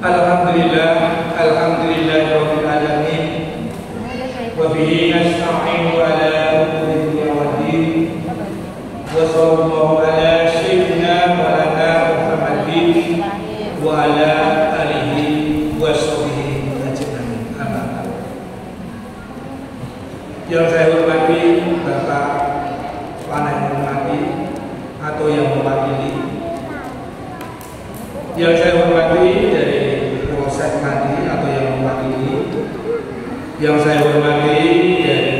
Alhamdulillahirabbil alamin. Wa bihi nasta'inu ala umuri waddin. Wa sallallahu ala sayyidina wa ala Muhammadin wa ala alihi wa sahbihi ajmain. Amin. Yang saya hormati Bapak Panai Hormati atau yang mewakili, yang saya hormati dari Polsek Madi atau yang mewakili, yang saya hormati dari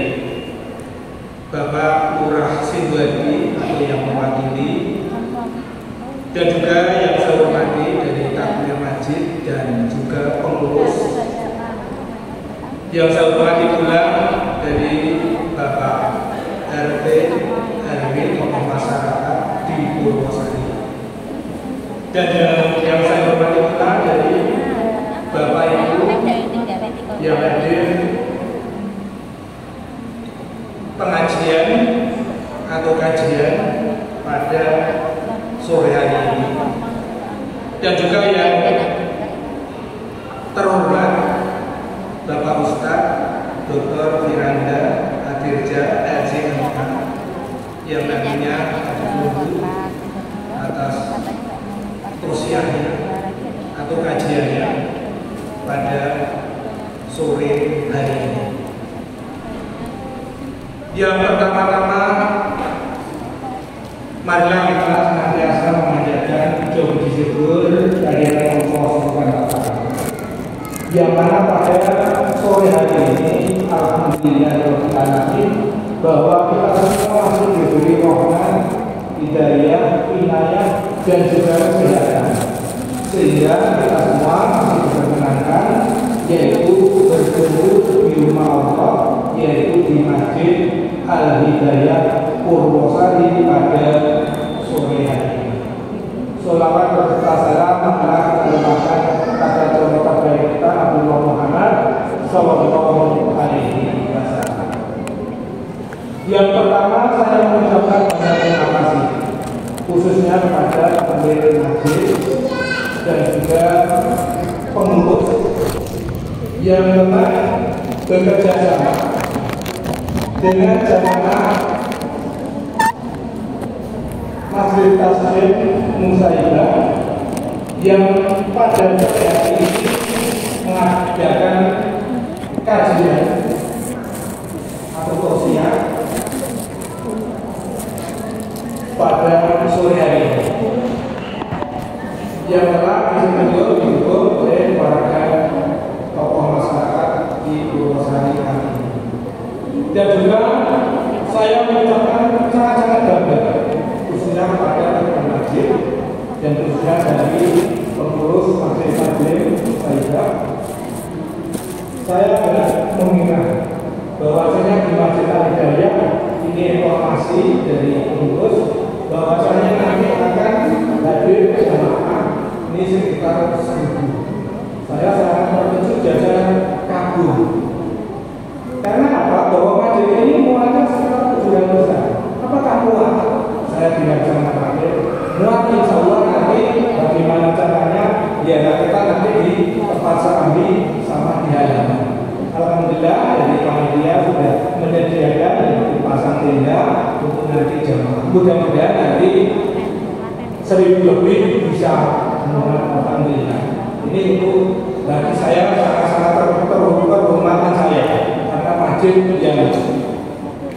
Bapak Lurah Sidoarjo atau yang mewakili, dan juga yang saya hormati dari Takmir Masjid dan juga pengurus, yang saya hormati pula dari Bapak RT RW tokoh masyarakat di Purwosari, dan yang saya hormati pula dari Bapak Ibu yang hadir pengajian atau kajian pada sore hari ini, dan juga yang terhormat Bapak Ustadz Dr. Firanda Adirja LCMK yang nantinya menunggu atas usianya atau kajiannya pada sore hari ini. Yang pertama-tama, marilah kita senantiasa memanjatkan puji syukur kehadirat Allah Subhanahu wa Ta'ala, yang mana pada sore hari ini alhamdulillahirabbil alamin bahwa kita semua masih diberi rahmat, hidayah, inayah dan juga kesehatan, sehingga kita semua masih diperkenankan yaitu bertemu di rumah Allah, yaitu di Masjid Al-Hidayah Purwosari pada sore hari ini. Sholawat berserta salam kita limpahkan kepada contoh terbaik kita Abdullah Muhammad Sallallahu Alaihi Wasallam. Yang pertama, saya mengucapkan banyak terima kasih khususnya kepada pendiri masjid dan juga pengurus yang memang bekerja sama dengan jamaah Masjid Taslim Musaidah yang pada sore hari ini mengadakan kajian atau tausiah pada sore hari ini, yang telah didukung oleh para tokoh masyarakat di Purwosari kali ini. Dan juga saya mengucapkan sangat-sangat bangga khususnya kepada rekan masjid dan khususnya dari pengurus Masjid Taslim Musaidah. Saya benar mengingat bahwasanya di Masjid Al-Hidayah ini informasi dari pengurus bahwasanya nanti akan hadir jamaah ini sekitar 1.000. Saya sangat terkejut dan saya kagum. Karena apa? Bahwa masjid ini muatnya sekitar 700-an. Apakah muat? Saya tidak bisa mengatakan muat. Insya Allah nanti bagaimana caranya? Ya kita nanti di tempat serambi sama di halaman. Alhamdulillah dari panitia sudah menyediakan dipasang tenda untuk nanti jamaah. Mudah-mudahan nanti 1.000 lebih bisa memuat. Alhamdulillah. Ini itu bagi saya sangat-sangat terhormat saya, karena masjid yang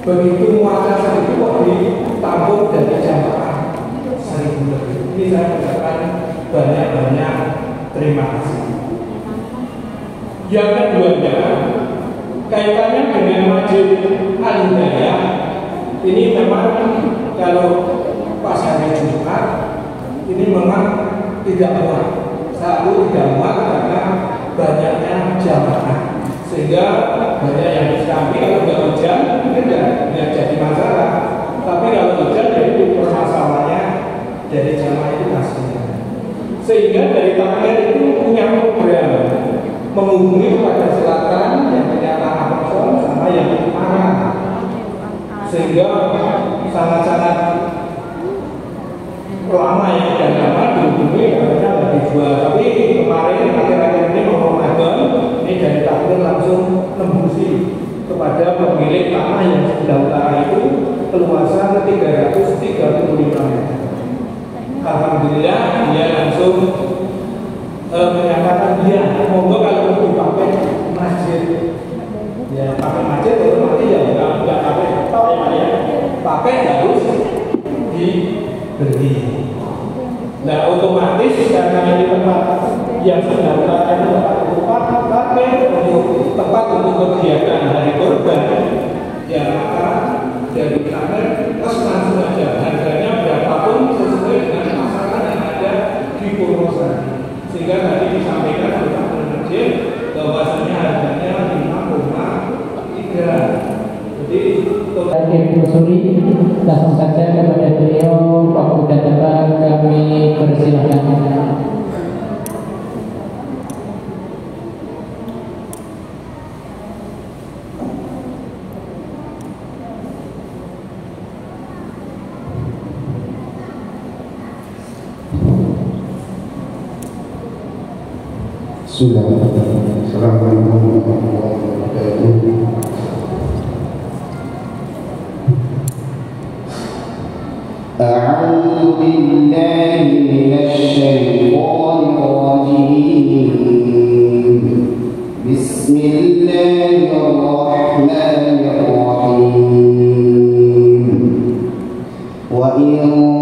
begitu muatnya 1.000 kok ditampung dan jamaah 1.000 lebih. Ini saya ucapkan banyak-banyak terima kasih. Yang keduanya, kaitannya dengan Masjid Al-Hidayah ini memang kalau pas hari Jumat ini memang tidak muat. Satu tidak muat karena banyaknya jamaah, sehingga banyak yang disambi. Kalau nggak hujan mungkin tidak jadi masalah, tapi kalau hujan jadi permasalahannya dari jamaah itu kasihan. Sehingga dari Takmir itu punya program menghubungi kepada selatan yang punya tanah kosong sama yang tanah, sehingga sangat-sangat lama ya, dan lama dihubungi katanya nggak dijual. Tapi kemarin akhir alhamdulillah dia langsung menyatakan dia monggo kalau mau dipakai masjid. Ya pakai masjid otomatis ya nggak pakai top ya, pakai harus diberi. Nah otomatis karena ini tempat yang sudah melakukan tempat pakai untuk tempat untuk kegiatan hari korban, ya maka dari sana langsung saja harganya berapapun sesuai dengan masalah yang ada di Purwosari. Sehingga tadi disampaikan oleh Pak Menajib bahwasanya harganya 5,3. Jadi Ibu Suri, langsung saja kepada beliau, waktu dan tempat kami persilahkan. Assalamualaikum warahmatullahi wabarakatuh. A'udzu billahi minasy syaithanir rajim. Bismillahirrahmanirrahim. Wa in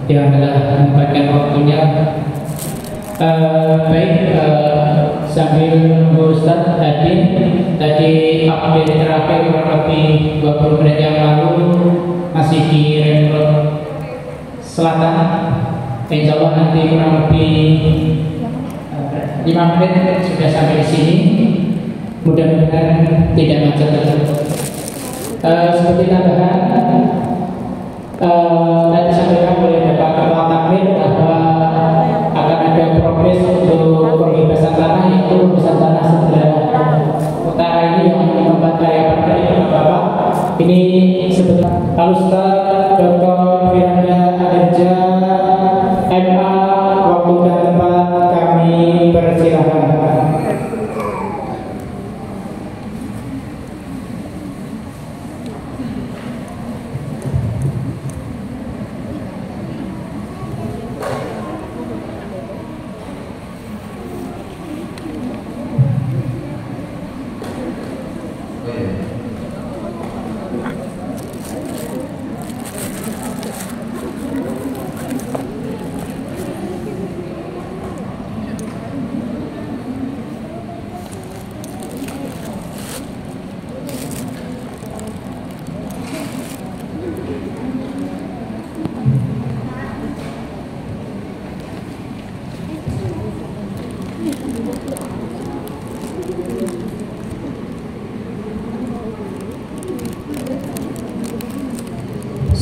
yang telah menyempatkan waktunya. Sambil menunggu Ustaz Adin, tadi update terakhir kurang lebih 20 menit yang lalu masih di Ring Road Selatan. Insya Allah nanti kurang lebih 5 menit sudah sampai di sini. Mudah-mudahan tidak macet. Seperti tambahan, tadi sampaikan oleh Bapak Kepala Takmir bahwa akan ada progres untuk pembebasan tanah, yaitu pembebasan tanah sebelah utara ini yang membuat karya partai Bapak. Ini sebetulnya Pak Ustaz Dr. Firanda Adirja MA, waktu dan tempat kami persilahkan.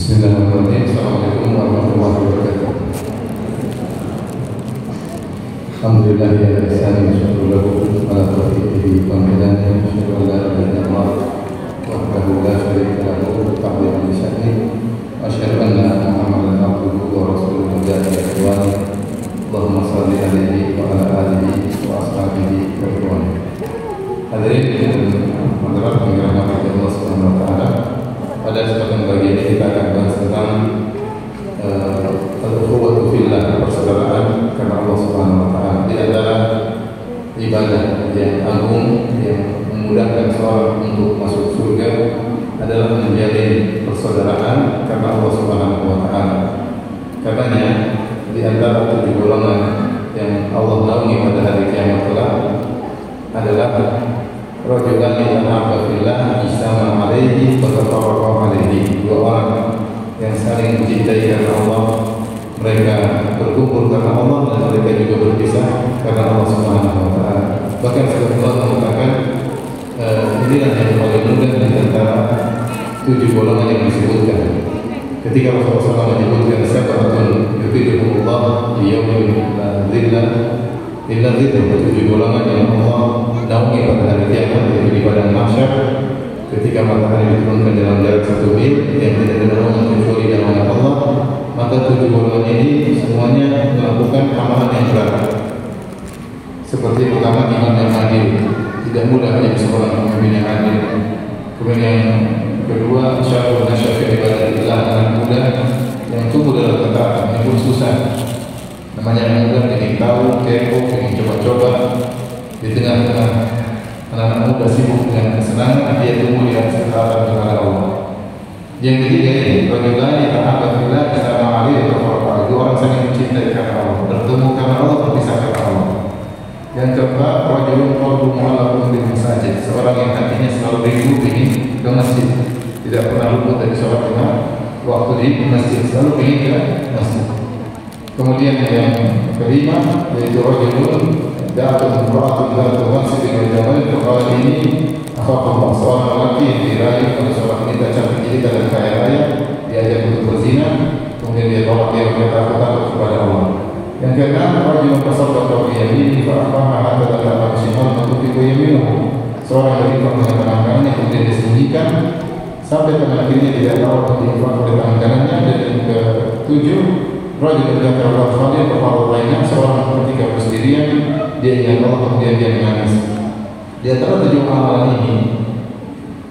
Bismillahirrahmanirrahim. Assalamualaikum warahmatullahi wabarakatuh. Alhamdulillah ya ihsani syukur lahu ala taufiqihi wa hidayatihi asyhadu an la ilaha illallah wahdahu la syarika lahu ta'ziman li sya'nihi wa asyhadu anna Muhammadan abduhu wa rasuluhu jalla wa ala. Allahumma shalli alaihi wa ala alihi wa ashabihi wa ikhwanihi. Hadirin hadirat yang dirahmati Allah Subhanahu wa taala, pada kesempatan bagian ini kita akan bahas tentang al-ukhuwatu fillah, persaudaraan karena Allah Subhanahu wa taala. Di antara ibadah yang agung yang memudahkan seorang untuk masuk surga adalah menjalin persaudaraan karena Allah Subhanahu wa taala. Karenanya di antara 7 golongan yang Allah naungi pada hari kiamat kelak adalah rajulan tahabba fillah ijtama alaihi wa tafarraqa alaihi. 2 orang yang saling mencintai karena Allah, mereka berkumpul karena Allah dan mereka juga berpisah karena Allah Subhanahu wa taala. Bahkan Rasulullah mengatakan inilah yang paling mudah di antara 7 golongan yang disebutkan. Ketika Rasulullah SAW menyebutkan sab'atun yudhilluhumullah fi yaumin la dhilla illa dhilluh, 7 golongan yang Allah naungi pada hari kiamat, yaitu di padang mahsyar ketika matahari diturunkan dalam jarak 1 mil yang tidak ada naungan kecuali naungan Allah. Maka 7 golongan ini semuanya melakukan amalan yang berat. Seperti pertama, iman yang adil. Tidak mudah menjadi seorang pemimpin yang adil. Kemudian yang kedua, syarul nasyafil ibadatillah, anak muda yang tumbuh dalam ketaatan, yang pun susah. Namanya anak muda ingin tahu, kepo, ingin coba-coba. Di tengah-tengah anak-anak muda sibuk dengan kesenangan, dia tumbuh di atas ketaatan kepada Allah. Yang ketiga ini, bagaimana tahabba fillah ijtama alaihi wa tafarraqa. 2 orang saling mencintai karena Allah, bertemu karena Allah, berpisah karena Allah. Yang keempat, rajulun qalbuhu mu'allaqun bil masajid. Seorang yang hatinya selalu rindu ingin ke masjid, tidak pernah luput dari sholat Jumat waktu di masjid, selalu ingin ke masjid. Kemudian yang kelima, yaitu rajulun da'atun imra'atun dhatu mansibin wa jamalin faqala ini akhafallah. Seorang lelaki yang dirayu oleh seorang wanita cantik jelita dan kaya raya, diajak untuk berzina, kemudian dia tolak, dia berkata aku takut kepada Allah. Yang keenam, rajulun tasaddaqa bi yaminihi fa akhfaha hatta la ta'lamu shimaluhu ma tunfiqu yaminuhu. Seorang yang berinfak dengan tangan kanannya kemudian disembunyikan sampai pada akhirnya tidak tahu apa diinfak oleh tangan kanannya. Dan yang ketujuh, rajulun dzakara Allah khaliyan fa lainnya, seorang ketika bersendirian dia ingat Allah kemudian dia menangis. Di antara 7 amalan ini,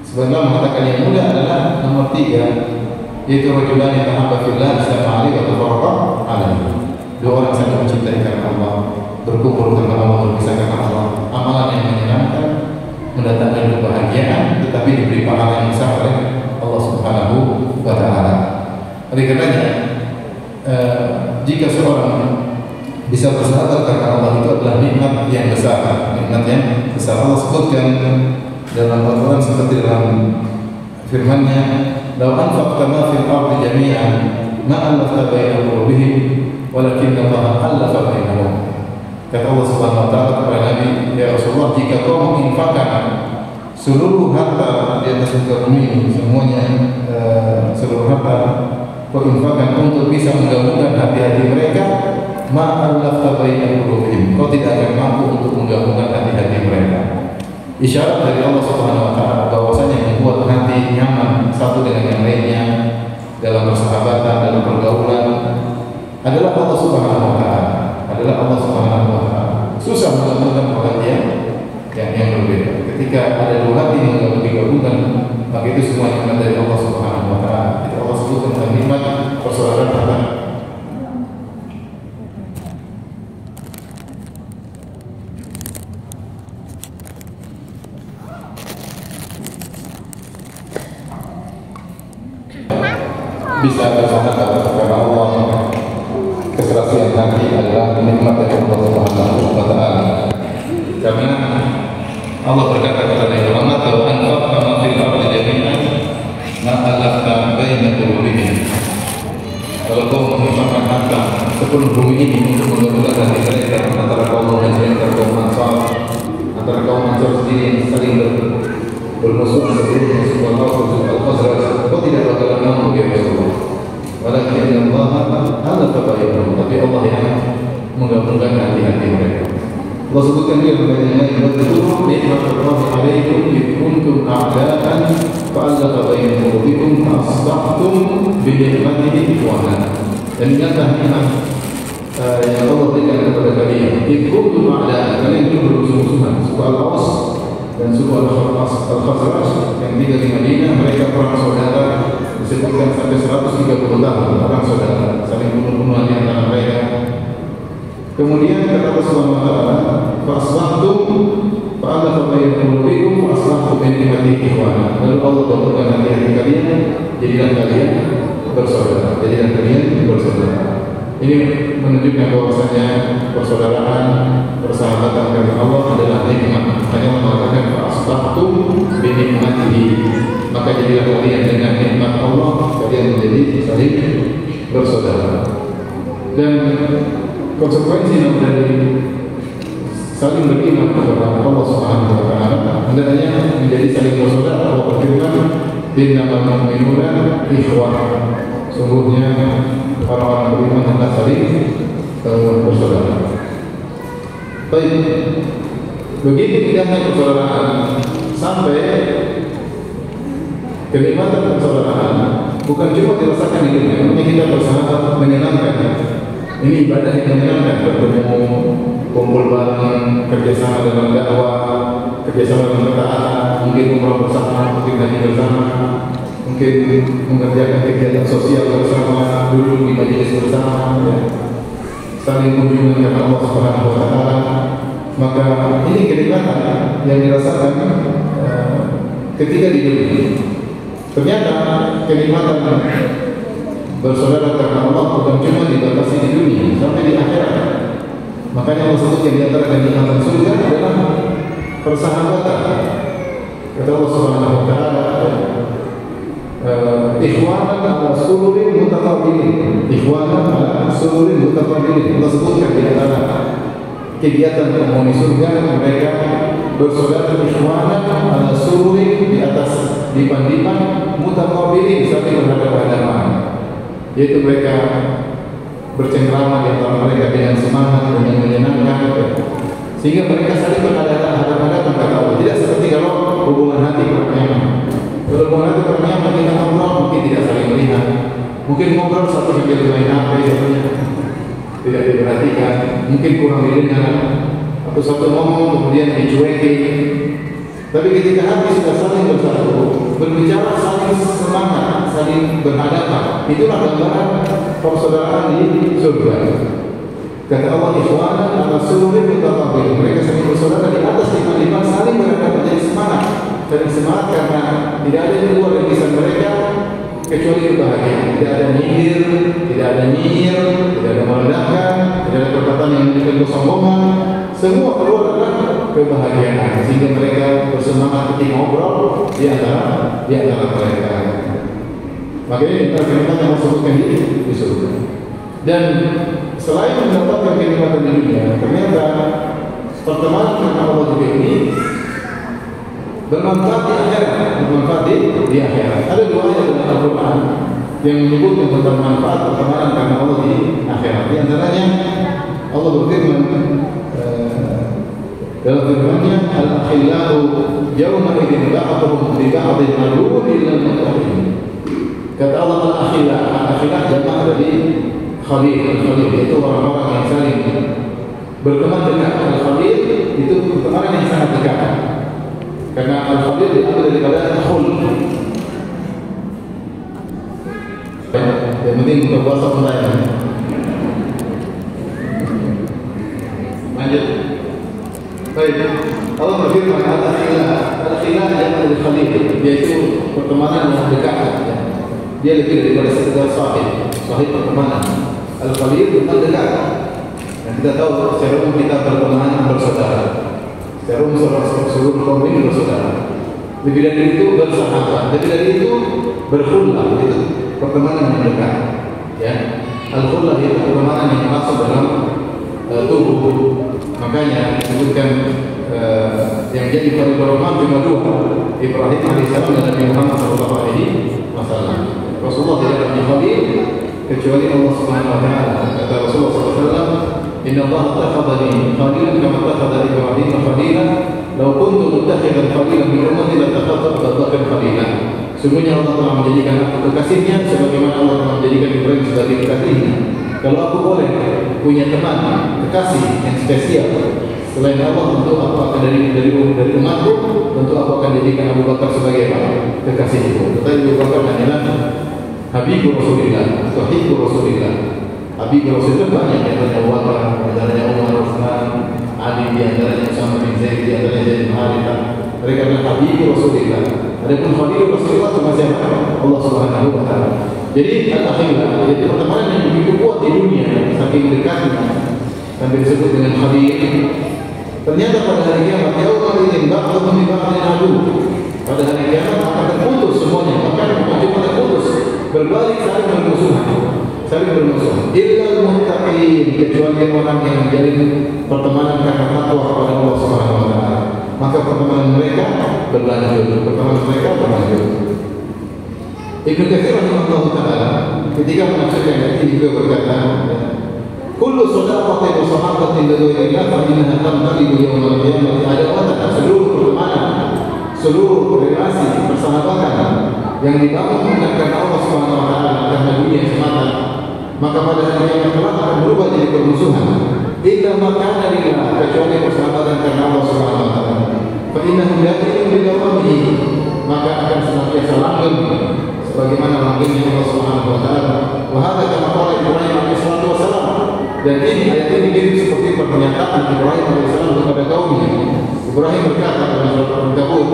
sebenarnya mengatakan yang mudah adalah nomor 3, yaitu rajulan yang tahabba fillah ijtama alaihi wa tafarraqa alaihi. 2 orang saling mencintai karena Allah, berkumpul karena Allah, berpisah karena Allah. Amalan yang menyenangkan, mendatangkan kebahagiaan, tetapi diberi pahala yang besar oleh Allah Subhanahu wa taala. Oleh karenanya jika seorang bisa bersahabat karena Allah itu adalah nikmat yang besar, nikmat yang besar. Allah sebutkan dalam Al-Quran seperti dalam firman-Nya, "Law anfaqta ma fil ardi jami'an ma allafta baina qulubihim walakinna Allah allafa bainahum." Kata Allah Subhanahu wa taala kepada Nabi, "Ya Rasulullah, jika kau menginfakkan seluruh harta di atas muka bumi, semuanya seluruh harta kau infakkan untuk bisa menggabungkan hati-hati mereka, ma allafta baina qulubihim, kau tidak akan mampu untuk menggabungkan hati-hati mereka." Isyarat dari Allah Subhanahu wa taala bahwasanya membuat hati nyaman satu dengan yang lainnya dalam persahabatan, dalam pergaulan adalah Allah Subhanahu wa taala, adalah Allah Subhanahu wa taala. Susah menggabungkan dua hati yang berbeda. Ketika ada dua hati yang digabungkan, maka itu semua nikmat dari Allah Subhanahu wa taala. Itu Allah sebutkan tentang nikmat persaudaraan. Bisa bersahabat kepada Allah, keserasian hati adalah nikmat dari Allah Subhanahu wa taala. Karena Allah berkata kepada Nabi Muhammad, "Law anfaqta ma fil ardi jami'an ma allafta baina qulubihim." Kalau kau menginfakkan harta sepenuh bumi ini untuk menggabungkan hati mereka antara kaum Muhajirin dan kaum Ansar, antara kaum Ansar sendiri yang saling bermusuhan sendiri, sebuah kaum Al-Khazraj, kau tidak bakalan mampu ya Rasulullah. Walakin Allah alafa bainahum, tapi Allah yang menggabungkan hati-hati mereka. Allah sebutkan dia kepada yang lain, "Wadhkuru ni'matallahi 'alaikum id kuntum a'da'an fa'alafa baina qulubikum fa'asbahtum bi ni'matihi ikhwana." Dan ingatlah nikmat yang Allah berikan kepada kalian. Id kuntum a'da'an, kalian dulu bermusuh-musuhan, suku Al-Aws dan suku Al-Khazraj yang tinggal di Madinah, mereka perang saudara, disebutkan sampai 130 tahun perang saudara, saling bunuh-bunuhan di antara mereka. Kemudian kata Rasulullah SAW, "Fa'asbahtum fa'alafa baina qulubikum fa'asbahtum bi ni'matihi ikhwana." Lalu Allah gabungkan hati-hati kalian, jadilah kalian bersaudara. Ini menunjukkan bahwasanya persaudaraan, persahabatan karena Allah adalah nikmat. Hanya mengatakan fa'asbahtum bi ni'matihi, maka jadilah kalian dengan nikmat Allah, kalian menjadi saling bersaudara. Dan konsekuensi dari saling beriman kepada Allah Subhanahu wa taala hendaknya menjadi saling bersaudara. Allah berfirman, "Innamal mu'minuna ikhwah." Sungguhnya orang-orang beriman hendaknya saling bersaudara. Baik, begitu indahnya persaudaraan sampai kenikmatan persaudaraan bukan cuma dirasakan di dunia, namun kita bersahabat menyenangkan. Ini ibadah yang menyenangkan, bertemu, kumpul bareng, kerjasama dalam dakwah, kerjasama dalam ketaatan, mungkin umrah bersama, mungkin haji bersama, mungkin mengerjakan kegiatan sosial bersama, duduk di majelis bersama, ya. Saling kunjungan kepada Allah Subhanahu wa taala. Maka ini kenikmatan yang dirasakan ketika di dunia. Ternyata kenikmatan bersaudara karena Allah bukan cuma dibatasi di dunia, sampai di akhirat. Makanya Allah sebutkan di antara kenikmatan surga adalah persahabatan. Kata Allah Subhanahu wa taala, "Ikhwanan ala sururin mutaqabilin." Ikhwanan ala sururin mutaqabilin. Allah sebutkan di antara kegiatan penghuni surga, mereka bersaudara ikhwanan ala sururin, di atas dipan-dipan, mutaqabilin, saling berhadapan-hadapan. Yaitu mereka bercengkrama di antara mereka dengan semangat, dengan menyenangkan, sehingga mereka saling berhadapan-hadapan kata Allah. Tidak seperti kalau hubungan hati kurang nyaman. Kalau hubungan hati kurang nyaman, kita ngobrol mungkin tidak saling melihat, mungkin ngobrol satu sambil main HP, satunya tidak diperhatikan, mungkin kurang didengar, atau satu ngomong kemudian dicuekin. Tapi ketika hati sudah saling bersatu, berbicara saling semangat, saling berhadapan, itulah gambaran persaudaraan di surga. Kata Allah, "Ikhwanan ala sururin mutaqabilin." Mereka saling bersaudara di atas dipan-dipan, saling berhadapan, jadi semangat. Saling semangat karena tidak ada di luar lisan mereka kecuali kebahagiaan. Tidak ada nyindir, tidak ada nyinyir, tidak ada merendahkan, tidak ada perkataan yang menunjukkan kesombongan. Semua keluar adalah kebahagiaan, sehingga mereka bersemangat ketika ngobrol di antara mereka. Makanya kita yang masukkan di surga. Dan selain mendapatkan kenikmatan di dunia, ternyata pertemanan dengan Allah juga ini bermanfaat di akhirat. Ada dua ayat dalam Al-Quran yang menyebutkan tentang manfaat pertemanan karena Allah di akhirat. Di antaranya Allah berfirman dalam firman-Nya, al-akhillau yawma idzin ba'dhum li ba'dhin aduwwun illa al-muttaqin. Kata Allah, al-akhillah jamaah dari khalil itu orang-orang yang saling berteman dekat. Al-khalil itu pertemanan yang sangat dekat. Karena al-khalil diambil daripada khul. Yang penting untuk bahasa Melayu. Lanjut. Baik. Allah berfirman, al-akhillah jamaah dari khalil, yaitu pertemanan yang dekat. Dia lebih daripada sekedar sahib pertemanan. Al-khalil bukan dekat. Dan kita tahu secara umum kita bertemanan bersaudara. Secara umum seluruh kaum ini bersaudara. Lebih dari itu bersahabat. Lebih dari itu berkhullah. Itu pertemanan yang dekat. Ya, al-khullah itu pertemanan yang masuk dalam tubuh. Makanya disebutkan yang jadi koridor cuma dua, Ibrahim alaihissalam dan Nabi Muhammad SAW. Rasulullah tidak punya khalil kecuali Allah Subhanahu wa taala. Kata Rasulullah SAW, "Inna Allah takhadhani khalilan kama takhadha Ibrahim khalilan, law kuntu muttakhidan khalilan min ummati la takhadhtu Abu Bakr khalilan." Sungguhnya Allah telah menjadikan aku kekasihnya sebagaimana Allah telah menjadikan Ibrahim sebagai kekasihnya. Kalau aku boleh punya teman kekasih yang spesial selain Allah, tentu aku akan dari umatku, tentu aku akan jadikan Abu Bakar sebagai kekasihku. Tetapi Abu Bakar hanyalah Habibur Rasulillah, Habibur Rasulillah. Habibur Rasulillah banyak, di antaranya Abu Bakar, di antaranya Umar, Utsman, Ali, di antaranya Usama bin Zaid, di antaranya Zaid bin Harithah. Mereka adalah Habibur Rasulillah. Adapun Habibur Rasulillah cuma siapa? Allah Subhanahu wa taala. Jadi al-akhillah, yaitu pertemanan yang begitu kuat di dunia, saking dekatnya sampai disebut dengan khalil. Ternyata pada hari kiamat, yaumul idzin ba'dhum li ba'dhin adu. Pada hari kiamat akan terputus semuanya, bahkan bukan cuma terputus, berbalik saling bermusuhan. Illa al-muttaqin, kecuali orang yang menjalin pertemanan karena takwa kepada Allah Subhanahu wa taala. Maka pertemanan mereka berlanjut. Ibnu Katsir rahimahullah taala ketika menafsirkan ayat ini juga berkata, kullu shadaqatin wa sahabatin lillahi fa innaha tanqalibu yawmal qiyamati adawatan. Seluruh pertemanan, seluruh relasi persahabatan yang dibangun karena Allah Subhanahu wa taala, karena dunia semata, maka pada hari kiamat kelak akan berubah jadi permusuhan. Illa ma kana lillah, kecuali persahabatan karena Allah Subhanahu wa taala. Fa innahu ya'lamu bi dawamihi, maka akan senantiasa langgeng sebagaimana langgengnya Allah Subhanahu wa taala. Wa hadza kama qala Ibrahim alaihi salatu wasalam. Dan ini ayat ini mirip seperti pernyataan Ibrahim alaihi salam kepada kaumnya. Ibrahim berkata dalam surat Al-Ankabut,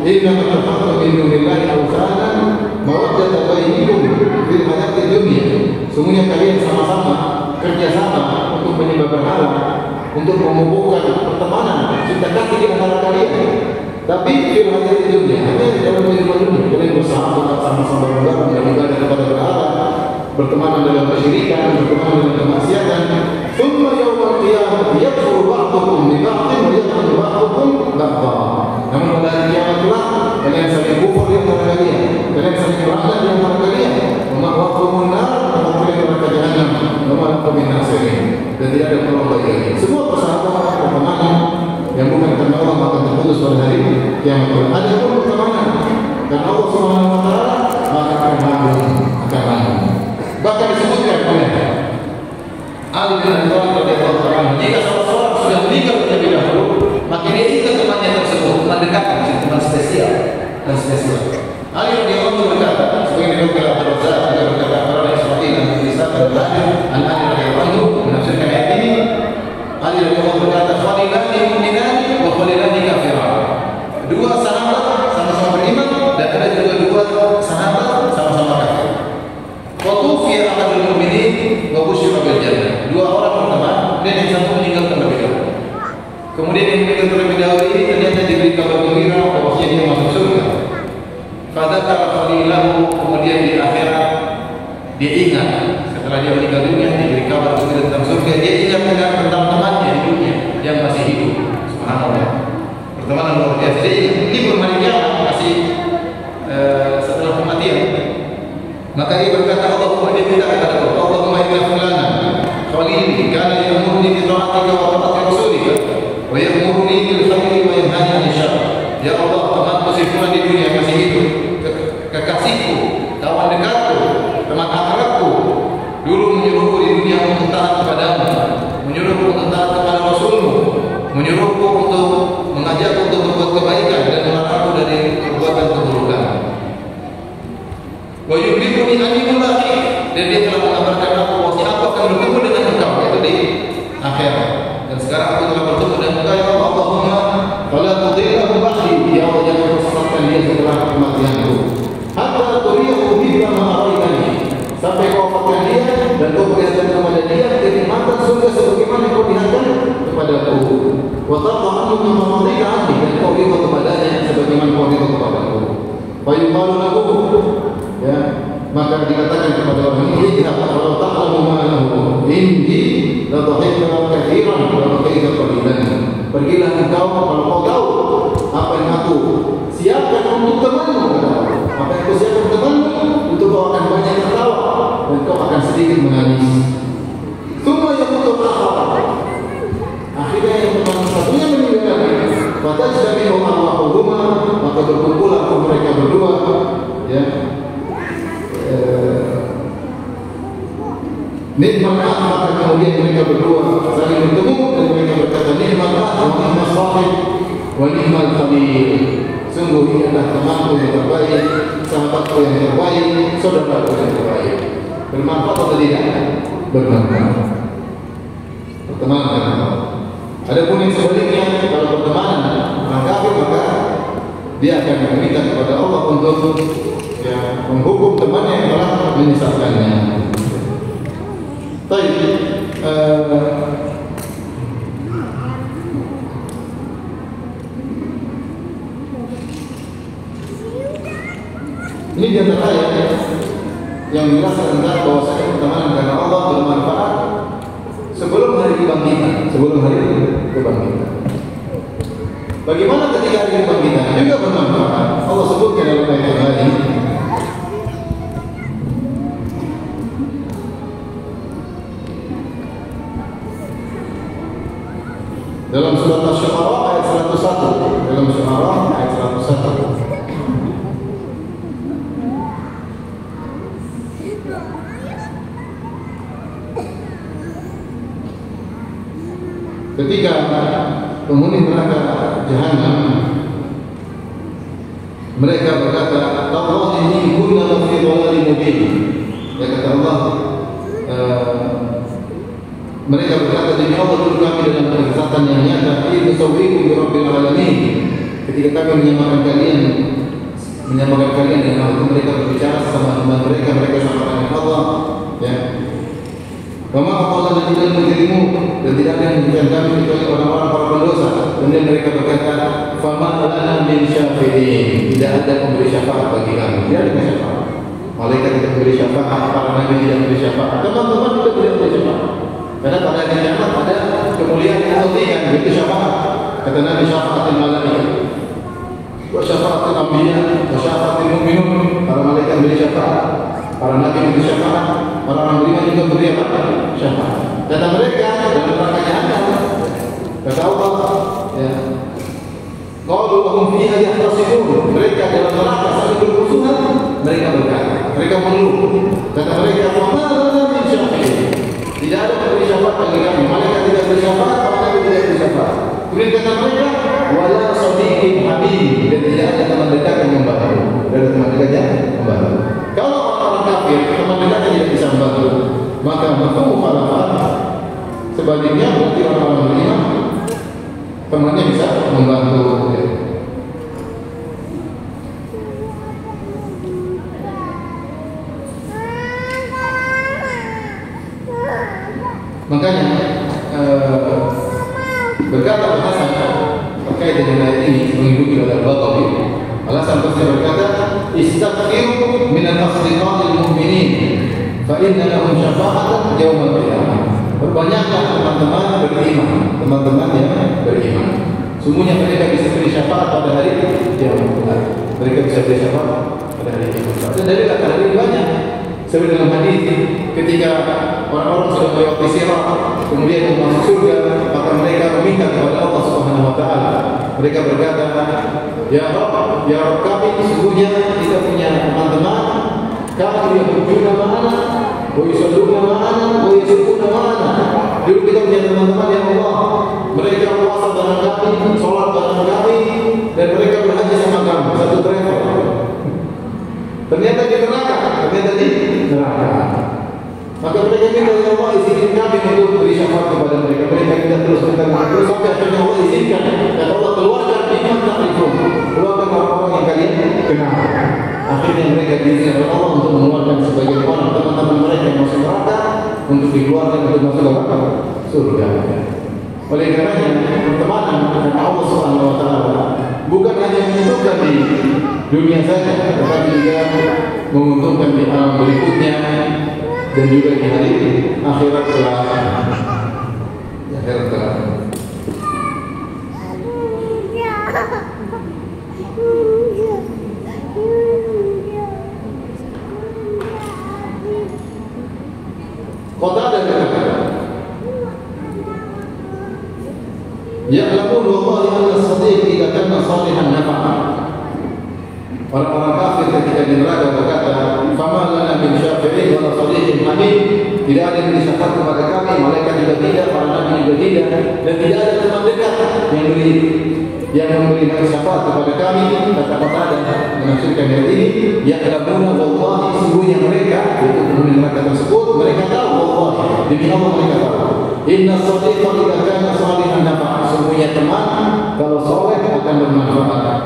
"Inna takhaftu min dunillahi awsanan mawaddata bainakum fil hayatid dunya." Sungguhnya kalian sama-sama kerjasama untuk menyembah berhala, untuk memupukkan pertemanan, cinta kasih di antara kalian. Tapi fil hayatid dunya, hanya di dalam kehidupan dunia, kalian bersama sama-sama berdoa dan beribadah kepada berhala, bertemanan dalam kesyirikan, bertemanan dalam kemaksiatan. Tsumma yaumul qiyamah yakfuru ba'dukum bi ba'din wa yaqulu ba'dukum ba'dha. Namun pada hari kiamat kelak kalian saling kufur di antara kalian, kalian saling berangan di antara kalian. Wa ma'wakumun nar, tempat kalian neraka jahanam. Wa ma lakum min nasirin. Dan tidak ada penolong bagi kalian. Semua persahabatan, pertemanan yang bukan karena Allah akan terputus pada hari kiamat kelak. Ada pun pertemanan karena Allah Subhanahu wa taala, maka akan langgeng. Bahkan disebutkan oleh Ali bin Abi Thalib radhiyallahu anhu, jika seseorang sudah meninggal terlebih dahulu, maka dia ingat temannya tersebut, mendekatkan teman spesial dan spesial. Ali radhiyallahu anhu berkata, sebagai dikutip Al-Razzaq, dia berkata, "Qala Israil dan Islam berlaku, an-Ali radhiyallahu anhu menafsirkan ayat ini." Ali radhiyallahu anhu berkata, "Khalilani mu'minani wa khalilani kafiran." Dua sahabat sama-sama beriman dan ada juga dua sahabat sama-sama kafir. kemudian yang satu meninggal terlebih dahulu. Kemudian yang meninggal terlebih dahulu ini ternyata diberi kabar gembira bahwasanya dia masuk surga. Fadzakara khalilahu, kemudian di akhirat dia ingat setelah dia meninggal dunia diberi kabar gembira tentang surga, dia ingat tentang temannya di dunia yang masih hidup. Subhanallah. Pertemanan luar biasa. Jadi ini belum hari kiamat, masih setelah kematian. Maka dia berkata, Allahumma, dia minta kepada Allah, Allahumma inna fulana khalili kana ya'muruni bi ta'atika wa ta'ati rasulika wa ya'muruni bil khairi wa yanhani 'anil syarr. Ya Allah, temanku si fulan di dunia masih hidup, kekasihku, kawan dekatku, teman akrabku, dulu menyuruhku di dunia untuk taat kepadamu, menyuruhku untuk taat kepada Rasulmu, menyuruhku untuk mengajakku untuk berbuat kebaikan dan melarangku dari perbuatan keburukan. Wa yukhbiruni anni mulaqi, dan dia telah mengabarkan aku bahwa aku akan bertemu dengan engkau, yaitu di akhirat. Dan sekarang aku telah bertemu dengan engkau, ya Allah. Allahumma fala tudhillahu ba'di, ya Allah, jangan kau sesatkan dia setelah kematianku. Hatta turiyahu mithla ma araitani, sampai kau wafatkan dia dan kau perlihatkan kepada dia kenikmatan surga sebagaimana kau lihatkan kepadaku. Wa tarda anhu mimma radita anni, dan kau ridha kepadanya sebagaimana kau ridha kepadaku. Fa yuqalu lahu, ya, maka dikatakan kepada orang ini, idhab kalau ta'lamu ma lahu indi la dhahika katsiran wa baqaita qalilan. Pergilah engkau kalau kau tahu apa yang aku siapkan untuk temanmu, apa yang aku siapkan untuk temanmu, untuk kau akan banyak tertawa dan kau akan sedikit menangis. Semua yang untuk akhir. Akhirnya yang teman satunya meninggal. Fatajtami'u arwahuhuma, maka berkumpullah mereka berdua, ya. Nikmat, maka kemudian mereka berdua saling bertemu dan mereka berkata, nikmat wa ni'mas sahib wa ni'mal khalil. Sungguh ini adalah temanku yang terbaik, sahabatku yang terbaik, saudaraku yang terbaik. Bermanfaat atau tidak? Bermanfaat. Pertemanan. Adapun yang sebaliknya, kalau pertemanan orang kafir, maka dia akan meminta kepada Allah untuk, ya, menghukum temannya yang telah menyesatkannya. Baik, ini diantara yang menjelaskan tentang bahwasanya pertemanan karena Allah bermanfaat sebelum hari kebangkitan. Bagaimana ketika hari kebangkitan juga bermanfaat? Allah sebutkan dalam ayat yang lain. Dalam surat Asy-Syu'ara ayat 101, dalam Syu'ara ayat 101. Ketika penghuni neraka Jahannam mereka berkata, "Tallahi in kunna lafi dhalalin mubin." Ya, kata Allah, mereka berkata, demi Allah dulu kami dalam kesesatan yang nyata. Itu sawwikum bi rabbil alamin. Ketika kami menyamakan kalian dengan Allah, mereka berbicara sama teman mereka sama dengan Allah, ya. Wa ma aqala lil mujrimu, dan tidak ada yang menjadikan kami kecuali orang-orang para pendosa. Kemudian mereka berkata, "Fama lana min syafi'in." Tidak ada pemberi syafaat bagi kami. Tidak ada syafaat. Malaikat tidak memberi syafaat, para nabi tidak memberi syafaat, teman-teman juga tidak memberi syafaat. Karena pada hari kiamat ada kemuliaan yang penting, yaitu syafaat. Kata Nabi, syafaatul malaikat, wa syafaatul anbiya, wa syafaatul mu'minun. Para malaikat memberi syafaat, para nabi memberi syafaat, para orang beriman juga memberi apa? Syafaat. Kata mereka dalam neraka Jahannam, kata Allah, ya, qalu lahum fiha yahtasimun. Mereka dalam neraka saling bermusuhan. Mereka berkata, mereka mengeluh. Kata mereka, "Wa ma lana min syafi'in." Tidak ada pemberi syafaat bagi kami. Malaikat tidak beri syafaat, para nabi tidak beri syafaat. Kemudian kata mereka, "Wala shadiqin hamim." Dan tidak ada teman dekat yang membantu. Tidak ada teman dekat yang membantu. Kalau orang kafir, teman dekatnya tidak bisa membantu, maka mafhum mukhalafah. Sebaliknya berarti orang-orang beriman temannya bisa membantu. Makanya berkata Al-Hasan terkait dengan ayat ini mengikuti oleh Al-Baghawi. Al-Hasan berkata, "Istaghfiru min al-asdiqa'il mu'minin fa inna lahum syafa'atan yaumil qiyamah." Perbanyaklah teman-teman beriman, teman-teman yang beriman. Sungguhnya mereka bisa beri syafaat pada hari kiamat. Mereka bisa beri syafaat pada hari kiamat. Dan dari kata hari banyak. Seperti dalam hadis, ketika orang-orang sudah melewati sirat, kemudian masuk surga, maka mereka meminta kepada Allah Subhanahu Wa Taala. Mereka berkata, Ya Rabb kami sesungguhnya kita punya teman-teman, kami yang berjuna mana, yusalluna ma'ana, yusalluna ma'ana. Dulu kita punya teman-teman yang Allah, mereka puasa bareng kami, sholat bareng kami, dan mereka berhaji sama kami, satu travel. Ternyata di neraka, Maka mereka minta ya Allah izinkan kami untuk beri syafaat kepada mereka. Mereka minta terus sampai akhirnya Allah izinkan dan Allah keluarkan iman ta'rifun, keluarkan orang-orang yang kalian kenal. Akhirnya mereka diizinkan oleh Allah untuk mengeluarkan sebagian orang teman-teman mereka yang masuk neraka untuk dikeluarkan untuk masuk ke surga. Oleh karenanya pertemanan dengan Allah Subhanahu Wa Taala bukan hanya menguntungkan di dunia saja, tetapi juga menguntungkan di alam berikutnya dan juga di hari akhirat kelak. Di akhirat kelak. Kota dan negara. Ya'lamun wallahi anna as-sadiq idza kana salihan nafa'a. Orang-orang kafir ketika di neraka berkata, "Fama lana min syafi'in wa sadiqin hamid." Tidak ada yang disyafaat kepada kami, malaikat juga tidak, para nabi juga tidak, dan tidak ada teman dekat yang memberi syafaat kepada kami. Kata-kata dan menafsirkan ayat ini, ya'lamuna wallahi, sungguhnya mereka itu penghuni neraka tersebut, mereka tahu wallahi, demi Allah mereka tahu. Inna as-sadiqa idza kana salihan nafa'a. Sungguhnya teman kalau saleh akan bermanfaat.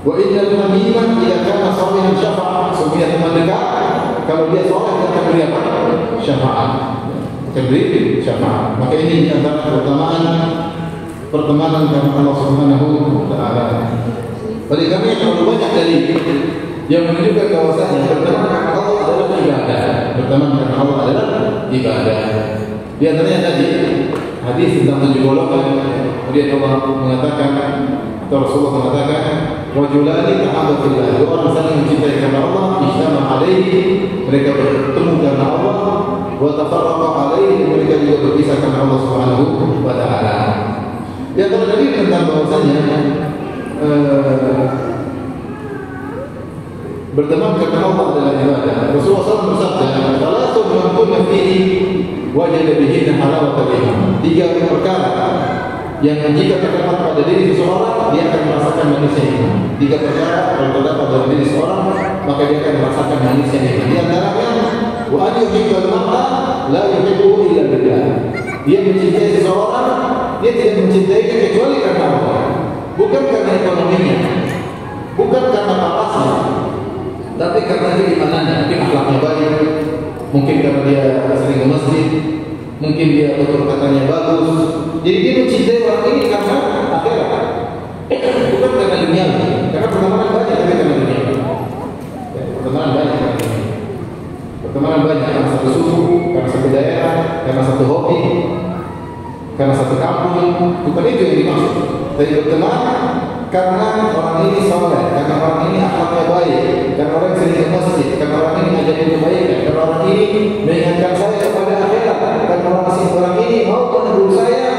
Wa innal hamima idza kana salihan syafa'a. Sungguhnya teman dekat kalau dia saleh akan beri apa? Syafaat. Akan beri syafaat. Maka ini antara pertemanan dengan Allah Subhanahu wa taala. Oleh karena itu terlalu banyak dari yang menunjukkan bahwasanya berteman dengan Allah adalah ibadah. Berteman dengan Allah adalah ibadah. Di antaranya tadi hadis tentang 7 golongan. Kemudian Allah mengatakan atau Rasulullah mengatakan, "Rajulani ta'abbadu fillah." Dua orang saling mencintai karena Allah, ijtama alaihi, mereka bertemu karena Allah, wa tafarraqa alaihi, mereka juga berpisah karena Allah Subhanahu wa taala. Di antara dalil tentang bahwasanya berteman karena Allah adalah ibadah. Rasulullah SAW bersabda, "Salatu man kunna fihi wajada bihinna halawatal iman." 3 perkara yang jika terdapat pada diri seseorang, dia akan merasakan manisnya iman. 3 perkara kalau terdapat pada diri seseorang, maka dia akan merasakan manisnya iman. Di antaranya, wa an yuhibbal mar'a la yuhibbuhu illa billah. Dia mencintai seseorang, dia tidak mencintainya kecuali karena Allah. Bukan karena ekonominya, bukan karena parasnya, tapi karena keimanannya. Mungkin akhlaknya baik, mungkin karena dia sering ke masjid, mungkin dia tutur katanya bagus. Jadi dia mencintai orang ini karena akhirat, bukan karena dunia. Karena pertemanan banyak, tapi karena dunia. Pertemanan banyak, pertemanan banyak karena satu suku, karena satu daerah, karena satu hobi, karena satu kampung. Bukan itu yang dimaksud. Tapi berteman karena orang ini soleh, karena orang ini akhlaknya baik, karena orang sering ke masjid, karena orang ini ngajarin kebaikan, karena orang ini mengingatkan saya kepada akhirat, karena orang ini mau menegur saya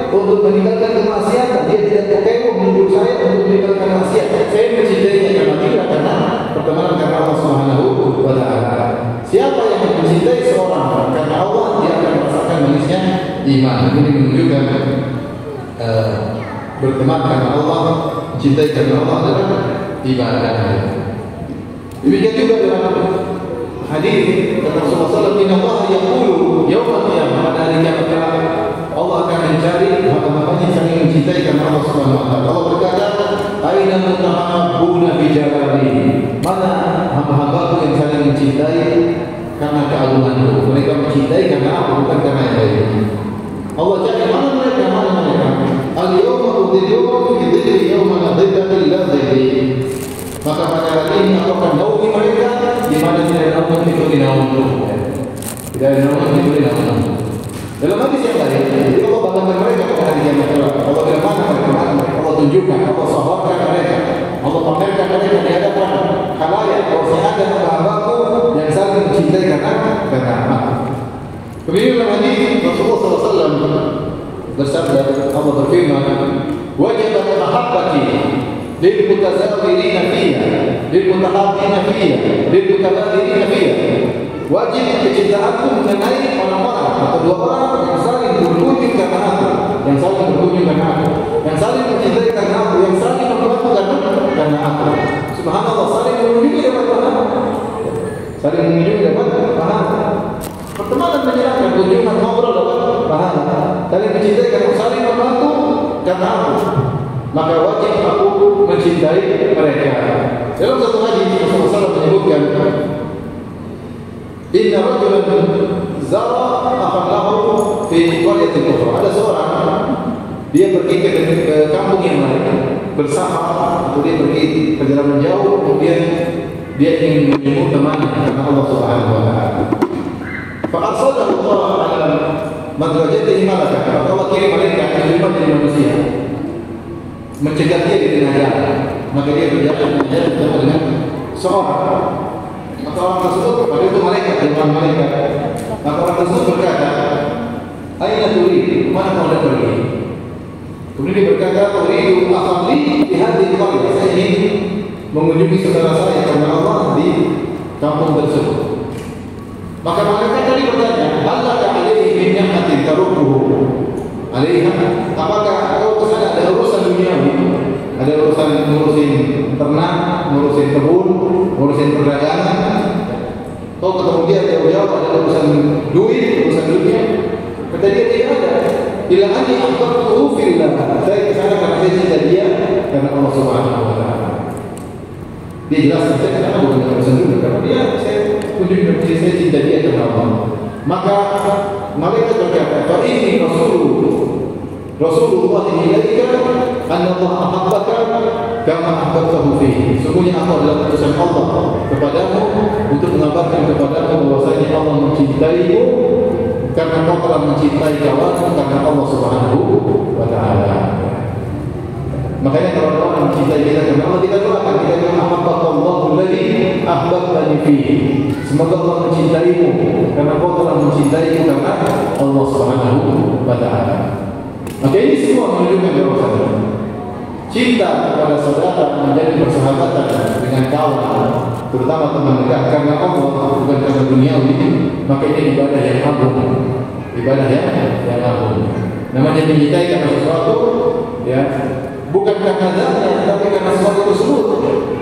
untuk meninggalkan kemaksiatan. Dia tidak terkebo menegur saya untuk meninggalkan maksiat. Saya mencintainya karena tidak, karena pertemanan karena Allah Subhanahu wa taala. Siapa yang mencintai seorang karena Allah, dia akan merasakan manisnya iman. Ini menunjukkan berteman karena Allah, mencintai karena Allah adalah ibadah. Demikian juga dalam hadis kata Rasulullah SAW, "Inna Allah yaqulu yaumil qiyamah," pada hari kiamat Allah akan mencari hamba-hambanya yang saling mencintai karena Allah Subhanahu wa taala. Allah berkata, "Aina mutahabbuna fi jalali?" Mana hamba-hambaku yang saling mencintai karena keagunganku? Mereka mencintai karena aku, bukan karena yang lain. Allah cari mana mereka? Al-yawma udhilluhum fi dhilli yawma la dhilla illa dhilli. Maka pada hari ini aku akan naungi mereka di mana tidak ada naungan kecuali naunganku. Tidak ada naungan kecuali naunganku. Dalam hadis yang lain, jadi Allah banggakan mereka pada hari kiamat kelak. Allah bilang mana mereka? Allah tunjukkan, Allah sabarkan mereka. Allah pamerkan mereka di hadapan khalayak bahwa ada hamba-hambaku yang saling mencintai karena aku. Kemudian dalam hadis Rasulullah SAW bersabda, Allah berfirman, wajibat mahabbati lil mutazawirina fiyya, lil mutahabbina fiyya, lil mutabadirina fiyya. Wajib kecintaanku mengenai orang-orang atau dua orang yang saling berkunjung karena aku, yang saling berkunjung karena aku, yang saling mencintai karena aku, yang saling membantu karena aku. Subhanallah, saling mengunjungi dapat pahala. Saling mengunjungi dapat pahala. Pertemanan menyenangkan, kunjungan ngobrol dapat pahala. Saling mencintai karena saling membantu karena aku. Maka wajib aku mencintai mereka. Dalam satu hadis Rasulullah SAW menyebutkan, Inna rajulan zara akhalahu fi qaryatin ukhra. Ada seorang dia pergi ke kampung yang lain bersama, atau dia pergi perjalanan jauh, kemudian dia ingin menyebut temannya karena Allah Subhanahu wa taala. Fa arsalahu Allah ala madrajatihi malaka. Maka Allah kirim malaikat yang dari manusia mencegah dia di tengah jalan. Maka dia berjalan dengan seorang. Maka orang tersebut, pada itu malaikat, jemaah malaikat. Maka orang tersebut berkata, Aina turi, mana kau hendak pergi? Kemudian dia berkata, Uridu akhli di hadhihi qaryah. Saya ingin mengunjungi saudara saya karena Allah di kampung tersebut. Maka malaikat tadi bertanya, Hallaka alaihi min ni'matin tarukuhu alaiha? Apakah kau kesana ada urusan duniawi? Ada urusan ngurusin ternak, ngurusin kebun, ngurusin perdagangan. Kau ketemu dia jauh-jauh ada urusan duit, urusan dunia. Kata dia tidak ada. Bila ani akhbartuhu fillah. Saya kesana karena saya cinta dia karena Allah Subhanahu wa taala. Dia jelaskan saya kenapa bukan urusan dunia, karena dia saya kunjungi dia, saya cinta dia karena Allah. Maka malaikat berkata, fa inni Rasulullah ilaika anna Allah ahabbaka kama ahabbtahu fihi. Sungguhnya aku adalah utusan Allah kepadamu untuk mengabarkan kepadamu bahwasanya Allah mencintaimu karena kau telah mencintai kawanmu karena Allah Subhanahu wa taala. Makanya kalau orang mencintai kita karena Allah, kita doakan, kita doakan ahabbakallahu alladzi ahbabtani fihi. Semoga Allah mencintaimu karena kau telah mencintaiku karena Allah Subhanahu wa taala. Maka ini semua menunjukkan bahwa cinta kepada saudara menjadi persahabatan dengan kawan, terutama teman dekat karena Allah bukan karena duniawi. Maka ini ibadah yang agung, ibadah yang agung. Namanya mencintai karena sesuatu, ya, bukan karena zatnya, tapi karena sesuatu tersebut.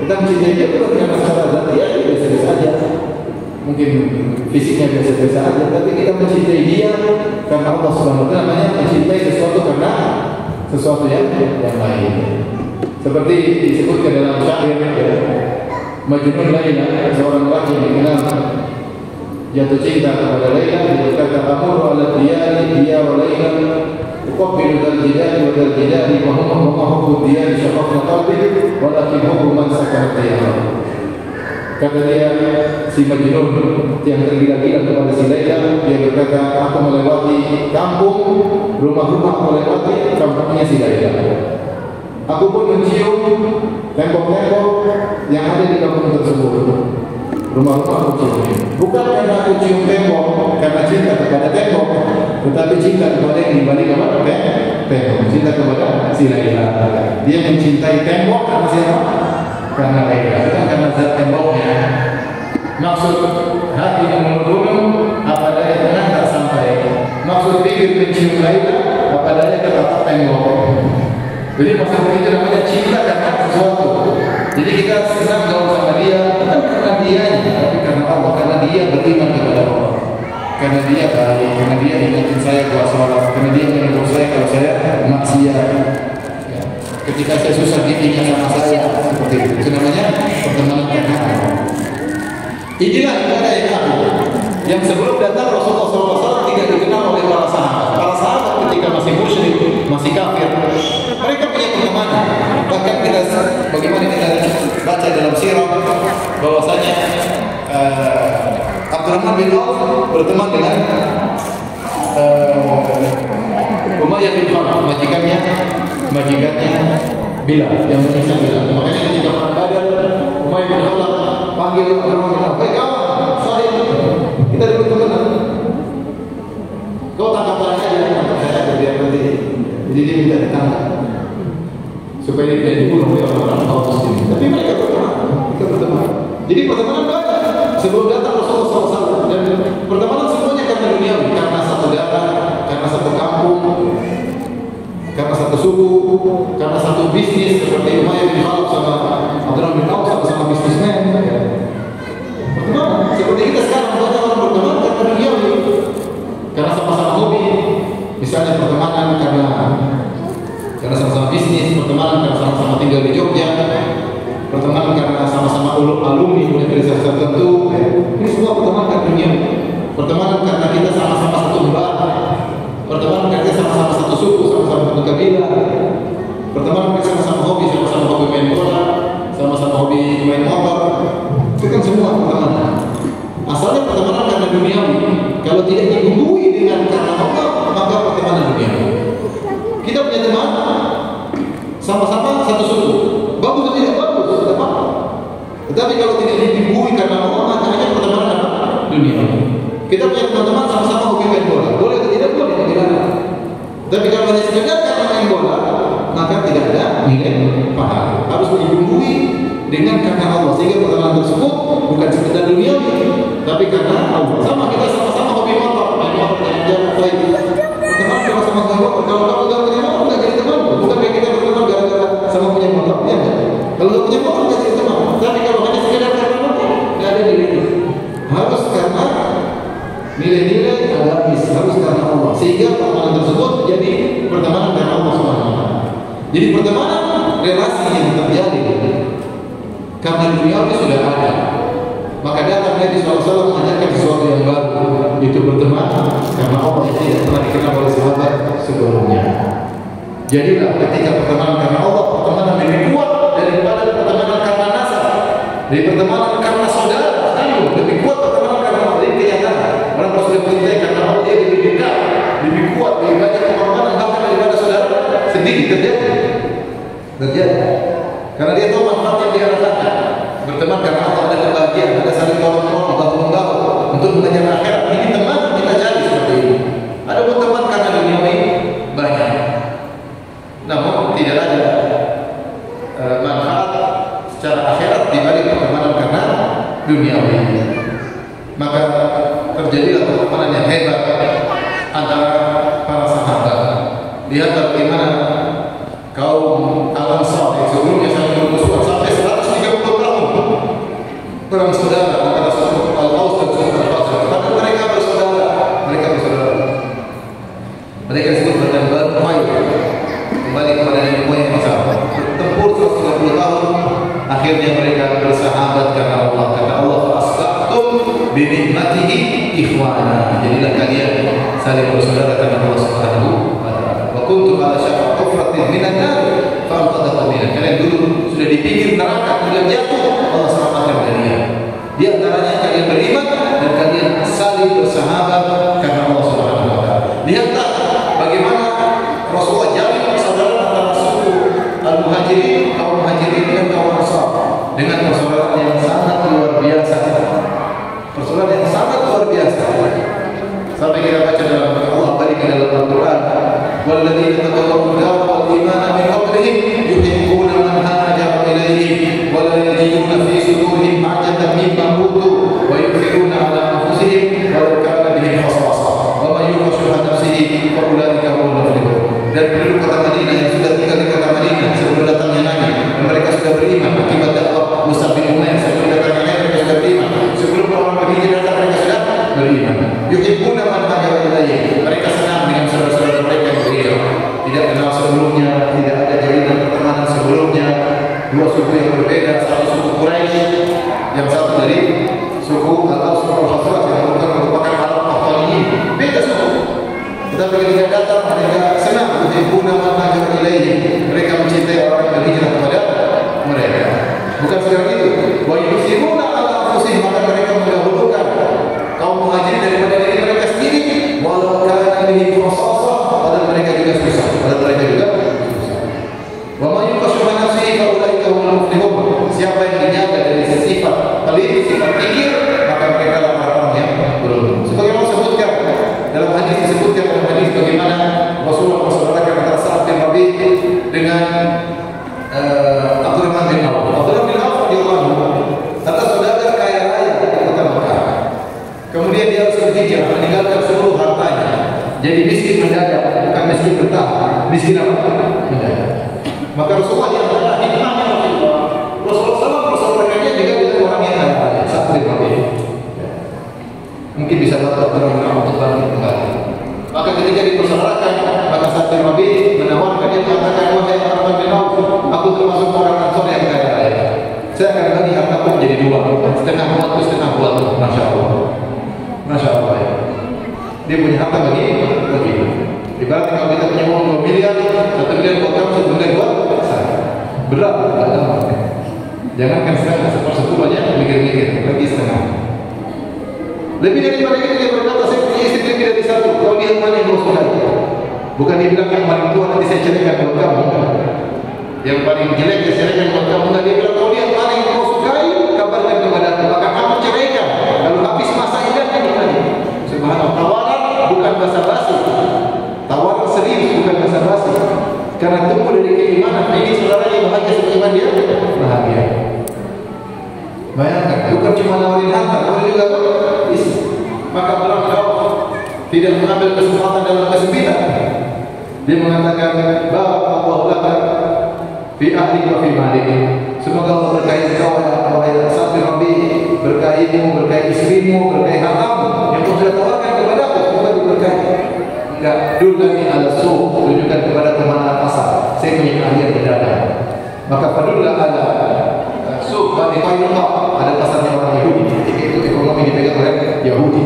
Kita mencintai dia bukan karena secara zatnya, biasa-biasa aja. Mungkin fisiknya biasa-biasa aja, tapi kita mencintai dia karena Allah Subhanahu wa taala. Namanya mencintai sesuatu karena sesuatu yang lain. Seperti disebutkan dalam syair, Majnun Laila, seorang lelaki yang dikenal jatuh cinta kepada Laila. Dia berkata, amuru ala diyari diya wa Laila uqabbilu dal jidari wa dal jidari wa hubbu diyari syafafna qalbi walakin hubbu man sakana diyari. Kata dia, si Majnun yang tergila-gila kepada si Laila, dia berkata, aku melewati kampung, rumah-rumah melewati kampungnya si Laila. Aku pun mencium tembok-tembok yang ada di kampung tersebut. Rumah-rumah aku cium. Bukan karena aku cium tembok karena cinta kepada tembok, tetapi cinta kepada yang dibalik apa? Tembok. Cinta kepada si Laila. Dia mencintai tembok karena siapa? Karena Laila, bukan karena zat temboknya. Maksud hati yang menurun, apa daya tangan tak sampai. Maksud pikir mencium Laila, apa daya terdapat tembok. Jadi maksud itu namanya cinta karena sesuatu. Jadi kita senang gaul sama dia, bukan karena dianya, tapi karena Allah, karena dia beriman kepada Allah, karena dia baik, karena dia ingatin saya kalau sholat, karena dia menegur saya kalau saya maksiat. Ketika saya susah dia ingat sama saya, seperti itu. Itu namanya pertemanan karena Allah. Inilah ibadah yang agung, yang sebelum datang Rasulullah SAW tidak dikenal oleh para sahabat. Para sahabat masih kafir. Mereka punya pertemanan. Bahkan kita bagaimana kita baca dalam sirah bahwasanya Abdurrahman bin Auf berteman dengan Umayyah bin Khalaf, majikannya Bilal, yang menyiksa Bilal. Makanya ketika perang Badar, Umayyah bin Khalaf panggil Abdurrahman bin Auf, "Hei kawan, sahib, kita dulu teman. Kau tangkap orang aja, saya biar nanti." Jadi dia minta ditangkap supaya dia tidak dibunuh oleh orang-orang kaum muslimin. Tapi mereka berteman. Jadi pertemanan banyak sebelum datang Rasulullah SAW, dan pertemanan semuanya karena duniawi, karena satu darah, karena satu kampung, karena satu suku, karena satu bisnis. Seperti Umayyah bin Khalaf sama Abdurrahman bin Auf sama bisnismen. Pertemanan seperti kita sekarang banyak orang berteman karena duniawi, karena sama-sama hobi. Misalnya pertemanan karena sama-sama bisnis, pertemanan karena sama-sama tinggal di Jogja, pertemanan karena sama-sama alumni universitas tertentu. Ini semua pertemanan karena dunia. Pertemanan karena kita sama-sama satu lembar, pertemanan karena kita sama-sama satu suku, sama-sama satu kabilah, pertemanan karena sama-sama hobi main bola, sama-sama hobi main motor. Itu kan semua pertemanan. Asalnya pertemanan karena duniawi. Kalau tidak dibumbui dengan karena Allah, maka pertemanan duniawi. Kita punya teman sama-sama satu suku, bagus atau tidak bagus, tidak apa. Tetapi kalau tidak dibumbui karena Allah, maka hanya pertemanan apa? Duniawi. Kita punya teman-teman sama-sama hobi main bola, boleh atau tidak boleh, tidak. Tapi kalau hanya sekedar karena main bola, maka tidak ada nilai pahala. Harus dibumbui dengan karena Allah, sehingga pertemanan tersebut bukan sekedar duniawi, tapi karena Allah. Sama kita sama-sama hobi motor, main motor dengan jalan baik. Pertemanan sama-sama hobi motor. Kalau kamu tidak punya motor, nggak jadi teman. Bukan kayak kita berteman gara-gara sama punya motor, ya kan? Kalau nggak punya motor, nggak jadi teman. Tapi kalau hanya sekedar karena motor, nggak ada nilai. Harus karena nilai-nilai agamis, harus karena Allah, sehingga pertemanan tersebut jadi pertemanan karena Allah SWT. Jadi pertemanan relasi yang terjadi karena duniawi sudah ada. Maka datang Nabi SAW mengajarkan sesuatu yang baru, itu berteman karena Allah yang tidak pernah dikenal oleh sahabat sebelumnya. Jadilah ketika pertemanan karena Allah, pertemanan lebih kuat daripada pertemanan karena nasab, dari pertemanan karena saudara. Lebih kuat pertemanan karena Allah, dari kenyataan. Orang kalau sudah mencintai karena Allah, dia lebih dekat, lebih kuat, lebih banyak pengorbanan bahkan daripada saudara sendiri. Terjadi. Karena dia tahu manfaat yang dia rasakan. Berteman karena Allah ada kebahagiaan, ada saling tolong-tolong, bahu-membahu untuk mengejar akhirat. Ini teman kita cari seperti ini. Ada pun teman karena duniawi banyak, namun tidak ada manfaat secara akhirat dibalik pertemanan karena duniawi. Maka terjadilah pertemanan yang hebat antara para sahabat. Lihat bagaimana kaum Al-Ansar yang sebelumnya saling bermusuhan sampai 130 tahun perang saudara antara suku Al-Aus dan suku Al-Khazraj. Tapi mereka bersaudara. Mereka disebut berdambar Umayyah. Kembali kepada Nabi Umayyah yang sama. Bertempur 130 tahun. Akhirnya mereka bersahabat karena Allah. Kata Allah, "Asbahtum bi ni'matihi ikhwana." Jadilah kalian saling bersaudara karena Allah Subhanahu wa taala. Wa kuntum ala syafa hufratin minan nar fa anqadhakum minha. Kalian dulu sudah di pinggir neraka, kemudian jatuh, Allah selamatkan kalian. Di antaranya kalian beriman dan kalian saling bersahabat karena Allah Subhanahu wa taala. Lihatlah bagaimana Rasulullah jalin persaudaraan antara suku Al-Muhajirin, kaum Muhajirin dan kaum Ansar dengan persaudaraan yang sangat luar biasa. Persaudaraan yang sangat luar biasa. Sampai kita baca dalam Allah berikan dalam Al-Quran, "Walladzina tabawwa'u ad-dara wal imana min qablihim yuhibbuna man hajara ilaihim wa la yajiduna fi sudurihim hajatan mimma utu wa yu'thiruna 'ala anfusihim walau kana bihim khasasah wa man yuqa shuhha nafsihi fa ulaika humul muflihun." Dan penduduk kota Madinah yang sudah tinggal di kota Madinah sebelum datangnya Nabi, dan mereka sudah beriman akibat dakwah Mus'ab bin Umair. Sebelum datangnya Nabi, mereka sudah beriman. Sebelum orang berhijrah datang, mereka sudah beriman. Yuhibbuna man hajara ilaihim. Mereka senang dengan saudara-saudara mereka yang beriman. Tidak kenal sebelumnya, tidak ada jalinan pertemanan sebelumnya. Dua suku yang berbeda, satu suku Quraisy, yang satu dari suku Al-Aus, suku Al-Khazraj yang merupakan Arab Qahtani. Beda suku. Tetapi ketika datang datang mereka senang, yuhibbuna man hajara ilaihi. Mereka mencintai orang yang berhijrah kepada mereka. Bukan sekedar itu. Wa yusiruna ala anfusihim, maka mereka mendahulukan kaum muhajirin daripada diri mereka sendiri. Walau kana bihim khasasah, padahal mereka juga susah. Wa may yuqashifa nafsihi fa ulaika humul muflihun. Siapa yang dijaga dari sifat pelit, sifat kikir, maka mereka adalah orang yang beruntung. Sebagaimana disebutkan dalam hadis bagaimana Rasulullah mempersaudarakan antara Sa'ad bin Rabi' dengan Abdurrahman bin Auf. Abdurrahman bin Auf adalah saudara kaya raya di kota Mekah. Kemudian dia harus berhijrah, meninggalkan seluruh hartanya. Jadi miskin mendadak, bukan miskin bertahap. Miskin apa? Mendadak. Maka Rasulullah yang adalah hikmahnya Rasulullah SAW bersaudarakannya juga dengan orang yang kaya raya, Sa'ad bin Rabi'. Mungkin bisa dapat Abdurrahman untuk balik kembali. Maka ketika dipersaudarakan, maka Sa'ad bin Rabi' menawarkan, dia mengatakan, wahai Abdurrahman bin Auf, aku termasuk orang Ansor yang kaya raya. Saya akan bagi hartaku menjadi dua, setengah buatku, setengah buatku. Masya Allah, Masya Allah ya. Dia punya harta bagi. Ibarat kalau kita punya uang 2 miliar, 1 miliar buat kamu, 1 miliar buat saya. Berat, jangankan setengah, seper-10 aja mikir-mikir, bagi setengah. Lebih daripada itu dia berkata, saya punya istri lebih dari satu. Kau lihat mana yang kau sukai? Bukan dia bilang yang paling tua nanti saya ceraikan buat kamu. Yang paling jelek saya ceraikan buat kamu. Dia bilang, kau lihat mana yang kau sukai, kabarkan kepada aku, maka kamu ceraikan. Lalu habis masa idahnya lagi. Subhanallah, tawaran bukan basa-basi. Tawaran serius bukan basa-basi. Karena tumbuh dari keimanan. Ini saudaranya bahagia sebagaimana dia bahagia. Bayangkan, bukan cuma nawarin harta, nawarin juga istri. Maka kalau tidak mengambil kesempatan dalam kesempitan, dia mengatakan, barakallahu laka fi ahli wa fi malik. Semoga Allah berkahi kau wahai Sa'ad bin Rabi', berkahimu, berkahi istrimu, berkahi hartamu yang kau sudah tawarkan kepada aku, semoga diberkahi. Enggak, dulani ala suq, tunjukkan kepada kemana pasar. Saya punya keahlian berdagang. Maka padahal ada suq Bani Qainuqa, ada pasarnya orang Yahudi. Ketika itu ekonomi dipegang oleh Yahudi.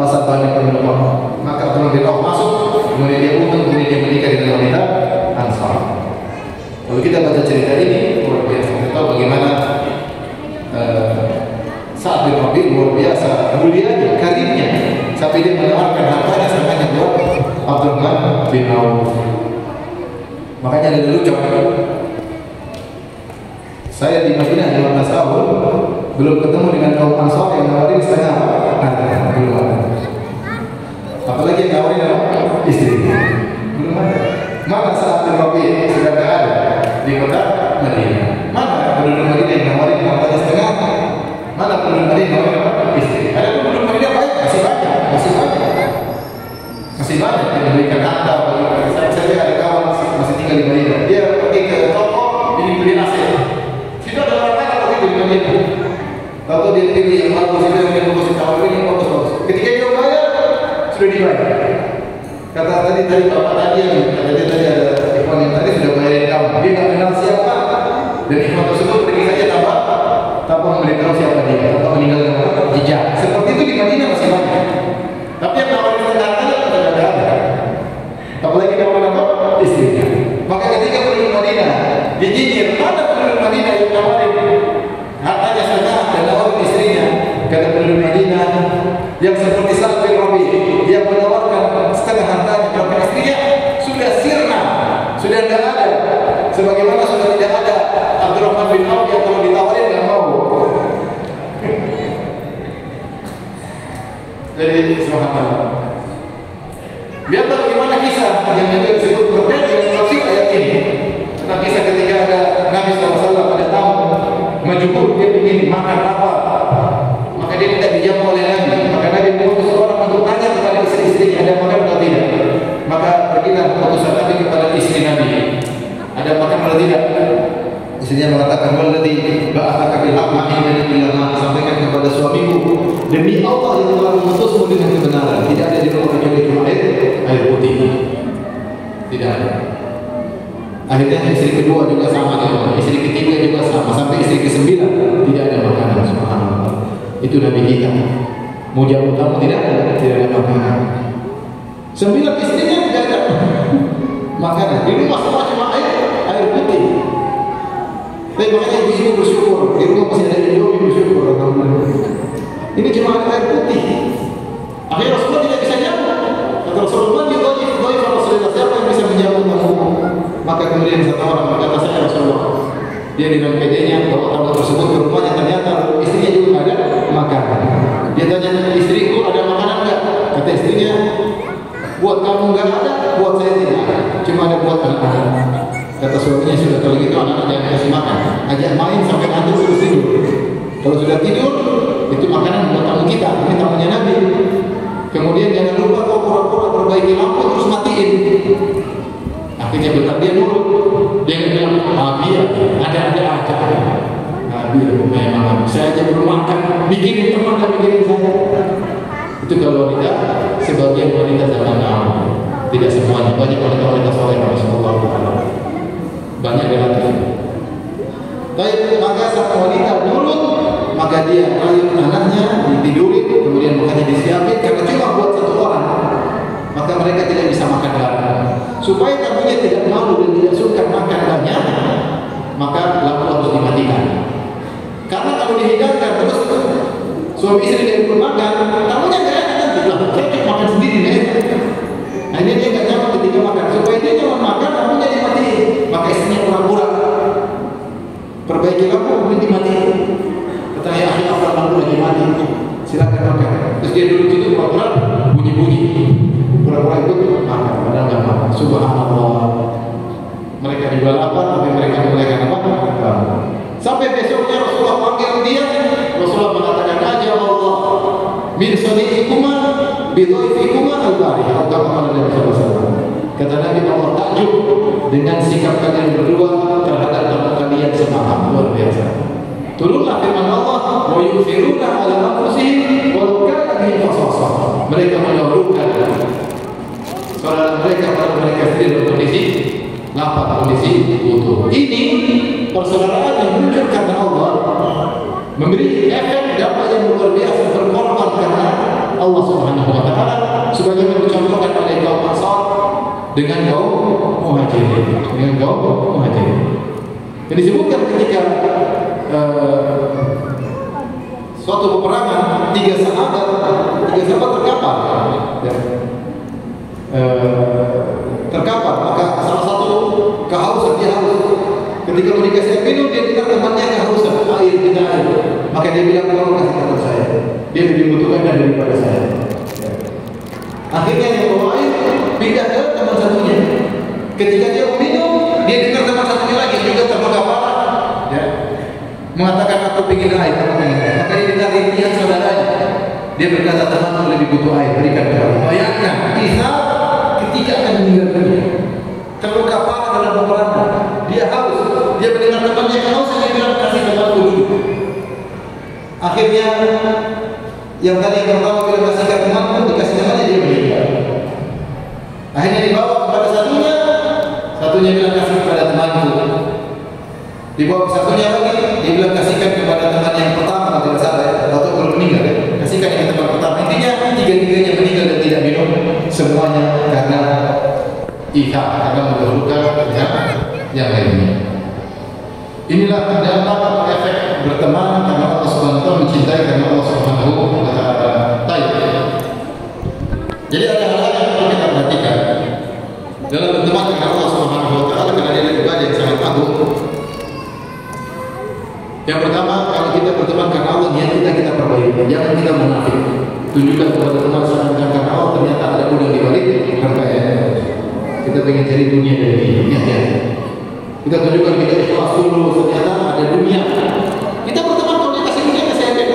Pasar Bani Qainuqa. Maka Abdurrahman bin Auf masuk, kemudian dia untung, kemudian dia menikah dengan wanita Ansar. Kalau kita baca cerita ini, luar biasa. Kita tahu bagaimana Sa'ad bin Rabi' luar biasa mulianya, karirnya, sampai dia menawarkan hartanya semuanya buat Abdurrahman bin Auf. Makanya ada lucu. Saya di Madinah 15 tahun belum ketemu dengan kaum Ansar yang nawarin setengah harta, belum ada. Apalagi yang nawarin apa? Istri, belum ada. Mana Sa'ad bin Rabi' sudah tidak ada di kota Madinah? Mana penduduk Madinah yang nawarin hartanya setengah? Mana penduduk Madinah nawarin apa? Istri. Ada penduduk Madinah baik, masih banyak yang memberikan harta. Saya ada kawan masih tinggal di Madinah. Dia pergi ke toko, ini beli nasi. Situ ada orang lain pergi di Madinah. Lalu dia pilih yang bagus, itu yang bagus, ini bagus. Ketika dia bayar, sudah dibayar. Kata tadi bapak tadi yang kata dia tadi ada ikhwan yang tadi sudah bayarin kamu. Dia nggak kenal siapa. Dan ikhwan tersebut pergi saja tanpa memberitahu siapa dia, tanpa meninggalkan jejak. Seperti itu di Madinah masih banyak. Tapi yang nawarin hartanya tidak ada. Apalagi nawarin apa? Istrinya. Maka ketika penduduk Madinah dijinyir, mana penduduk Madinah yang nawarin hartanya setengah dan nawarin istrinya? Kata penduduk Madinah yang seperti Sa'ad bin Rabi' yang menawarkan setengah hartanya kepada istrinya sudah sirna, sudah tidak ada. Sebagaimana sudah tidak ada Abdurrahman bin Auf yang kalau ditawarin tidak mau. Jadi subhanallah. Lihatlah bagaimana kisah yang juga disebut berbeda dengan tafsir ayat ini. Tentang kisah ketika ada Nabi SAW pada tamu majhul, dia ingin makan apa, maka dia tidak dijawab oleh Nabi. Maka Nabi mengutus seorang untuk tanya kepada istri-istrinya ada makan atau tidak. Maka pergilah utusan Nabi kepada istri Nabi, ada makan atau tidak. Istrinya mengatakan, walladzi ba'athaka bil haqq ma'inna illa sampaikan kepada suamiku, demi Allah yang telah mengutusmu dengan kebenaran, tidak ada di rumah kecuali cuma air putih. Tidak ada. Akhirnya istri kedua juga sama, istri ketiga juga sama, sampai istri ke-9 tidak ada makanan. Subhanallah. Itu Nabi kita. Mau jauh tamu tidak ada makanan. 9 istrinya tidak ada. makanan. Di rumah semua cuma air putih. Tapi makanya ibu bersyukur, di rumah masih ada Indomie, bersyukur. Ini cuma air putih. Akhirnya Rasulullah tidak bisa jamu. Kata Rasulullah, dia Rasulullah, siapa yang bisa menjamu kamu? Maka kemudian satu orang berkata, saya Rasulullah. Dia dengan pedenya bawa tamu tersebut ke rumahnya, ternyata istrinya juga ada makanan. Dia tanya, istriku ada makanan enggak? Kata istrinya, buat kamu enggak ada, buat saya tidak ada. Cuma ada buat anak-anak. Kata suaminya, sudah kalau gitu anak-anak jangan kasih makan. Ajak main sampai ngantuk terus tidur. Kalau sudah tidur, itu makanan buat tamu kita. Ini tamunya Nabi. Kemudian jangan lupa kau pura-pura perbaiki lampu terus matiin. Akhirnya benar dia nurut. Dia bilang, biar ada aja. Biar memang saya aja belum makan, bikinin teman dan bikinin saya. Itu kalau wanita, sebagian wanita zaman now, tidak semuanya, banyak wanita soleh Rasulullah. Banyak relatif. Tapi maka sang wanita nurut, maka dia rayu anaknya, ditidurin, kemudian makannya disiapin karena cuma buat satu orang. Maka mereka tidak bisa makan banyak. Supaya tamunya tidak malu dan tidak suka makan banyak, maka lampu harus dimatikan. Karena kalau dihidangkan terus suami istri tidak pun makan, tamunya nggak enak nanti. Saya cuma makan sendiri nih. Akhirnya dia nggak nyaman ketika makan. Supaya dia nyaman makan, tamunya dimatiin. Maka istrinya pura-pura perbaiki lampu, kemudian dimatiin. Katanya akhirnya apa lampu lagi mati, silakan makan. Terus dia duduk situ pura-pura bunyi-bunyi. Pura-pura ikut makan, padahal nggak makan. Subhanallah. Mereka juga lapar, tapi mereka mulai apa? Sampai besoknya Rasulullah panggil dia. Rasulullah mengatakan, aja Allah min sani'ikuma bidhaifikuma al-bariyah. Kata Nabi SAW. Kata Nabi, Allah takjub dengan sikap kalian berdua terhadap tamu kalian semalam. Luar biasa. Turunlah firman Allah, wa yusiruna ala anfusihim walau kana bihim khasasah. Mereka menyuruhkan saudara mereka pada mereka sendiri dalam kondisi lapar, kondisi butuh. Ini persaudaraan yang muncul karena Allah memberi efek dampak yang luar biasa, berkorban karena Allah Subhanahu wa taala, sebagaimana dicontohkan oleh kaum Ansar dengan kaum Muhajirin, Yang disebutkan ketika suatu peperangan, tiga sahabat terkapar. Terkapar, maka salah satu kehausan, dia haus. Ketika mau dikasih minum, dia dengar temannya kehausan, air. Maka dia bilang, tolong kasih teman saya. Dia lebih membutuhkan daripada saya. Akhirnya yang membawa air pindah ke teman satunya. Ketika dia minum, dia dengar teman satunya lagi juga terluka parah. Mengatakan aku ingin air, maka dia ditarik lihat saudaranya. Dia berkata, temanku lebih butuh air, berikan kepada. Bayangkan, Isa ketika akan meninggal dunia, terluka parah dalam peperangan, dia haus, dia mendengar temannya haus, dia bilang kasih temanku dulu. Akhirnya yang tadi yang pertama bilang kasihkan temanku, dikasih temannya, dia meninggal. Akhirnya dibawa kepada satunya bilang kasih kepada temanku. Dibawa ke satunya lagi, dia bilang kasihkan kepada teman yang pertama, tidak salah, atau belum meninggal, kasihkan yang teman pertama. Intinya tiga-tiganya meninggal dan tidak minum, semuanya karena ihak, karena mendahulukan yang lainnya. Inilah dampak efek berteman karena Allah Subhanahu wa taala, mencintai karena Allah Subhanahu wa taala. Jadi ada hal-hal yang perlu kita perhatikan dalam berteman dengan Allah Subhanahu wa taala, karena dia adalah ibadah yang sangat agung. Yang pertama, kalau kita berteman karena Allah, niat kita perbaiki, jangan kita munafik. Tunjukkan kepada teman seakan-akan karena Allah, ternyata ada udang di balik rangkaian. Kita pengen cari dunia dari dia. Kita tunjukkan kita ikhlas dulu, ternyata ada dunia. Kita berteman kalau dia kasih dunia, kasih aja,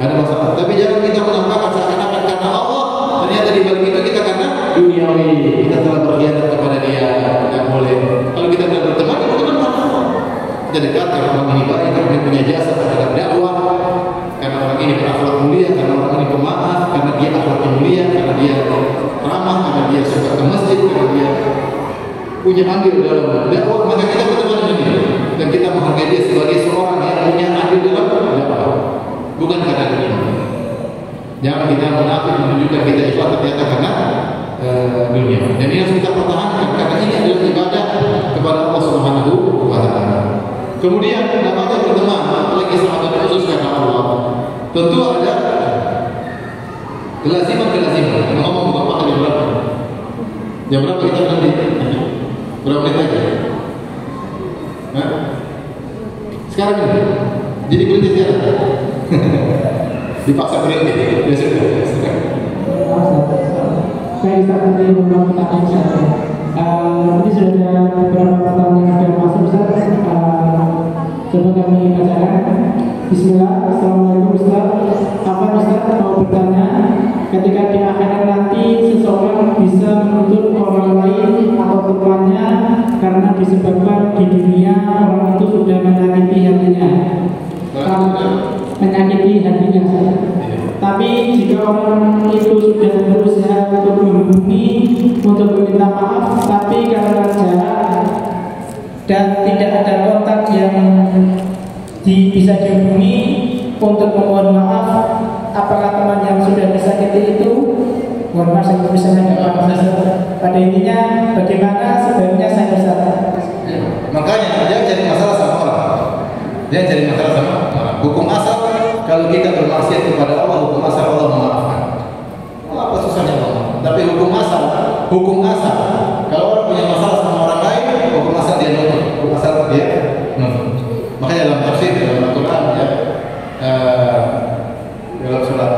ada masalah. Tapi jangan kita menampakkan seakan-akan karena Allah, ternyata di balik itu kita karena duniawi. Kita telah berkhianat kepada dia, tidak boleh. Kalau kita tidak berteman, karena Allah. Kita dekat karena orang ini baik, karena dia punya jasa terhadap dakwah, karena orang ini berakhlak mulia, karena orang ini pemaaf, karena dia akhlaknya mulia, karena dia ramah, karena dia suka ke masjid, karena dia punya andil dalam dakwah, maka kita berteman dengan dia dan kita menghargai dia sebagai seorang yang punya andil dalam dakwah, bukan karena dunia. Jangan kita munafik menunjukkan kita ikhlas ternyata karena dunia. Dan ini harus kita pertahankan. kepada Allah Subhanahu wa taala. Kemudian namanya berteman, apalagi sahabat khusus karena Allah. Tentu ada kelaziman. Ngomong Bapak jam berapa? Jam berapa kita berhenti? Berapa menit lagi? Hah? Sekarang ini? Jadi berhenti sekarang? Dipaksa berhenti? Ya sudah. Saya bisa berhenti membuat pertanyaan saya. Ini sudah ada beberapa pertanyaan yang sudah masuk, Ustaz. Coba kami bacakan. Bismillah. Assalamualaikum Ustaz. Apa Ustaz mau bertanya, ketika di akhirat nanti seseorang bisa menuntut orang lain atau temannya karena disebabkan di dunia orang itu sudah menyakiti hatinya. Tapi jika orang itu sudah berusaha untuk menghubungi, untuk meminta maaf, tapi karena jarak dan tidak ada kontak yang bisa dihubungi untuk memohon maaf, apakah teman yang sudah disakiti itu, mohon maaf saya misalnya nggak paham. Pada intinya bagaimana sebenarnya saya bisa. Makanya dia cari masalah sama orang. Dia cari masalah sama orang. Hukum asal kalau kita bermaksiat kepada Allah, hukum asal Allah memaafkan. Apa susahnya Allah? Tapi hukum asal kalau orang punya masalah sama orang lain, hukum asal dia nuntut. Hukum asal dia nuntut. Makanya dalam tafsir dalam Al-Quran ya, dalam surat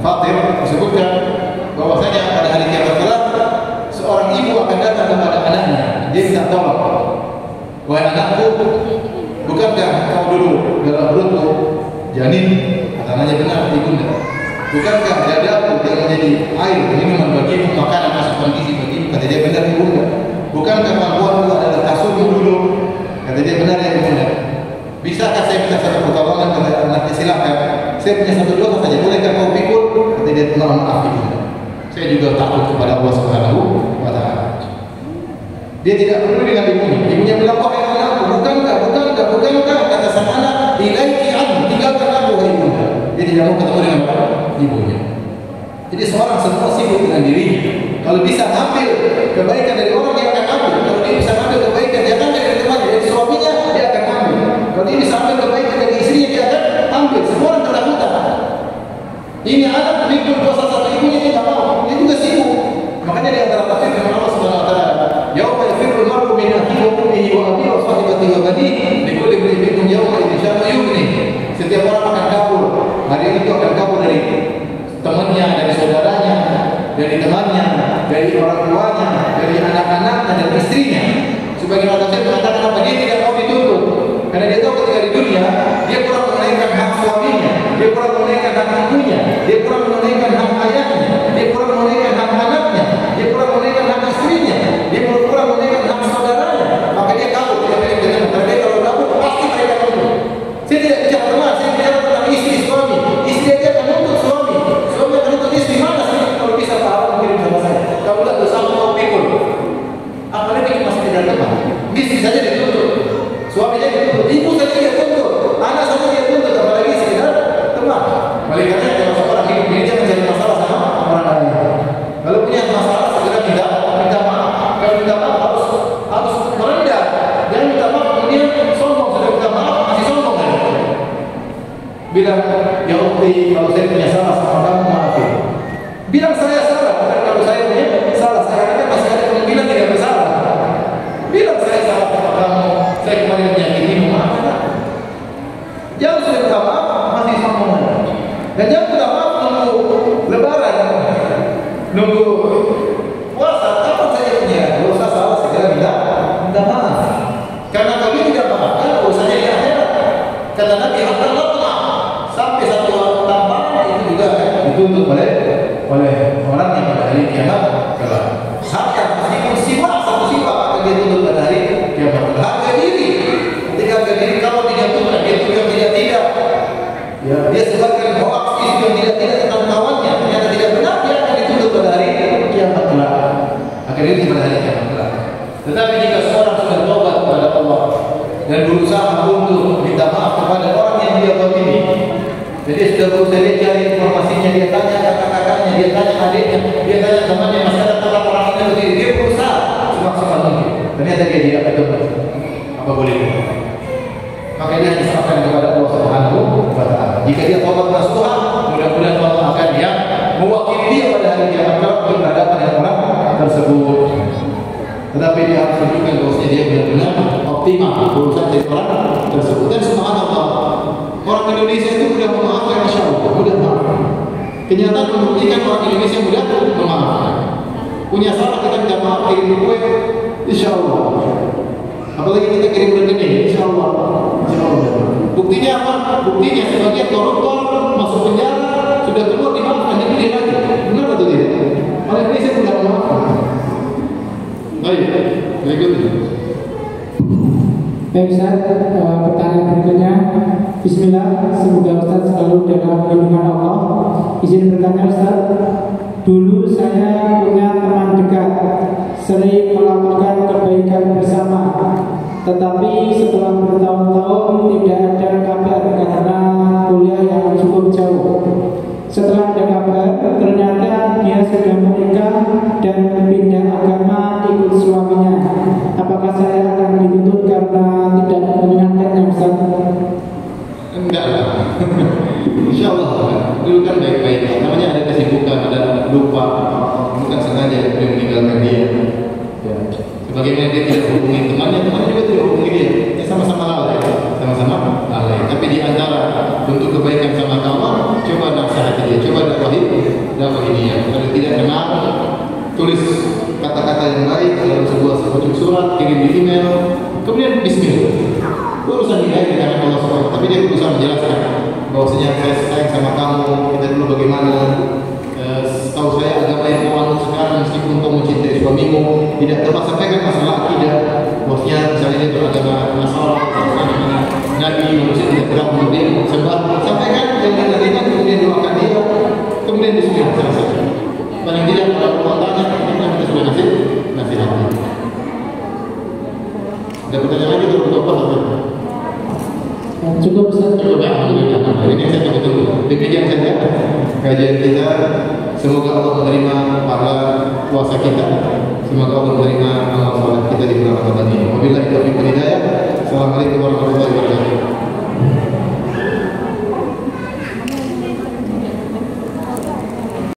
Fatir disebutkan bahwasanya pada hari kiamat kelak seorang ibu akan datang kepada anaknya, dia minta tolong. Wahai anakku, bukankah kau dulu dalam perutku janin? Katanya benar ibunda. Bukankah dadaku yang menjadi air minuman bagimu, makanan asupan gizi bagimu? Kata dia benar ibunda. Bukankah pangkuanku adalah kasurmu dulu? Kata dia benar ya ibunda. Bisakah saya minta satu pertolongan? Kata anaknya silakan. Saya punya satu dosa saja, bolehkah kau pikul? Kata dia maaf ibunda. Saya juga takut kepada Allah Subhanahu wa taala. Dia tidak peduli dengan ibunya. Ibunya bilang, wahai anakku, bukankah kata sang anak, ilaiki an, tinggalkan aku wahai ibunda. Dia tidak mau ketemu dengan ibunya. Jadi seorang semua sibuk dengan dirinya. Kalau bisa ambil kebaikan dari orang, dia akan ambil. Kalau dia bisa ambil kebaikan, dia akan ambil dari temannya, dari suaminya, dia akan ambil. Kalau dia bisa ambil kebaikan dari istrinya, dia akan ambil. Semua orang ketakutan. Ini anak pikul dosa satu ibunya, dia tidak mau. Dia juga sibuk. Makanya di antara tafsir dengan Allah Subhanahu wa taala, yauma yafirru al-mar'u min akhihi wa ummihi wa abihi wa sahibatihi wa banihi likulli imri'in minhum yawma idzin sha'nu yughni. Setiap orang akan kabur. Hari itu akan kabur dari temannya, dari saudaranya, dari temannya, dari orang tuanya, dari anak-anaknya dan istrinya. Sebagian tafsir mengatakan apa? Dia tidak mau dituntut. Karena dia tahu ketika di dunia dia kurang menunaikan hak suaminya, dia kurang menunaikan hak ibunya, dia kurang menunaikan hak ayahnya, dia kurang menunaikan hak anaknya, dia kurang menunaikan hak istrinya, dia kurang menunaikan hak saudaranya. Maka dia kabur, dia pilih dengan mereka. Kalau kabur pasti mereka nuntut. Saya tidak bicara teman, saya bicara tentang istri suami. Istri aja akan nuntut suami, suami akan nuntut istri. Mana sih kalau bisa tahu kirim sama saya? Kamu tak bersama mau pikul. Apalagi masih tidak teman. Istri saja dituntut, suami saja dituntut, ibu saja dia tuntut, anak saja dia tuntut, apalagi sekedar teman. Oleh karena kalau seorang hidup ini jangan cari masalah sama orang lain. Kalau punya masalah segera minta maaf. Kalau minta maaf harus merendah. Jangan minta maaf kemudian sombong. Sudah minta maaf masih sombong kan? Bilang ya ukti, kalau saya punya salah sama kamu maafin. Bilang saya salah, bukan kalau saya punya salah. Sekarang kan masih ada kemungkinan tidak bersalah. Bilang saya salah sama kamu, saya kemarin menyakitimu, maafkan. Jangan sudah minta maaf masih sombong. Dan jangan minta maaf nunggu lebaran, nunggu puasa. Kapan saya punya dosa salah segera minta maaf. Karena kalau dia tidak maafkan, dosanya di akhirat. Kata Nabi, Allah sampai satu tambahan itu juga dituntut oleh orang yang pada hari kiamat kelak. Harta meskipun satu sifat akan dia tuntut pada hari kiamat kelak. Harga diri, ketika harga diri kalau dijatuhkan, dia juga tidak. Ya, dia sebarkan hoax isu yang tidak tentang kawannya, ternyata tidak benar, dia akan dituntut pada hari kiamat kelak. Akan diri pada hari kiamat kelak. Tetapi jika seorang sudah tobat kepada Allah dan berusaha untuk minta maaf kepada orang yang dia zalimi, jadi sudah berusaha dia cari informasinya, dia tanya kakak-kakaknya, dia tanya adiknya, dia tanya temannya, masih ada orang ini begini, dia berusaha semaksimal mungkin. dia tidak ketemu, apa boleh? Maka ini diserahkan kepada Allah Subhanahu wa Ta'ala. Jika dia taubat nasuha, mudah-mudahan Allah akan yang mewakili dia pada hari kiamat untuk berhadapan dengan orang tersebut. Tetapi dia harus menunjukkan bahwasanya dia benar-benar optimal berusaha dari orang tersebut. Dan subhanallah, orang Indonesia itu mudah memaafkan, insya Allah mudah memaafkan. Kenyataan membuktikan orang Indonesia mudah memaafkan. Punya salah kita minta maaf, kirim kue, insya Allah. Apalagi kita kirim rekening, insya Allah. Buktinya apa? Buktinya sebagian koruptor masuk penjara, sudah keluar dimaafkan, dipilih lagi. Benar atau tidak? Orang Indonesia mudah memaafkan. Baik, berikutnya. Baik Ustaz, pertanyaan berikutnya. Bismillah, semoga Ustaz selalu dalam lindungan Allah. Izin bertanya Ustaz, dulu saya punya teman dekat, sering melakukan kebaikan bersama, tetapi setelah bertahun-tahun tidak ada kabar karena kuliah yang cukup jauh. Setelah ada kabar, ternyata dia sudah menikah dan pindah agama ikut suaminya. Apakah saya akan dituntut karena tidak mengingatkannya Ustaz? Enggak lah. Insya Allah. Dulu kan baik-baik. Namanya ada kesibukan, ada lupa, bukan sengaja dia meninggalkan dia. Ya. Sebagaimana dia tidak hubungi temannya, temannya juga tidak hubungi dia. Ya sama-sama lalai, sama-sama lalai. Tapi di antara bentuk kebaikan sama kawan, coba nasihati dia, coba dakwahi dia. Kalau tidak kenal, tulis kata-kata yang baik dalam sebuah sepucuk surat, kirim di email, kemudian bismillah. Urusan dia di tangan Allah SWT. Tapi dia berusaha menjelaskan bahwasanya saya sayang sama kamu, kita dulu bagaimana. Tahu saya agama yang kau anut sekarang, meskipun kau mencintai suamimu, tidak tepat sampaikan masalah akidah. Bosnya misalnya dia beragama Nasara, Nabi manusia tidak berhak kemudian sembah, sampaikan dengan ringan, kemudian doakan dia, kemudian disuruh selesai. Paling tidak kalau Allah tanya, kita sudah nasihat. Ada pertanyaan lagi atau apa? Cukup Ustaz. Cukup ya, alhamdulillah. Ini saya coba tunggu. Demikian saja kajian kita. Semoga Allah menerima pahala puasa kita. Semoga Allah menerima amal saleh kita di bulan Ramadan ini. Wabillahi taufiq wal hidayah. Assalamualaikum warahmatullahi wabarakatuh.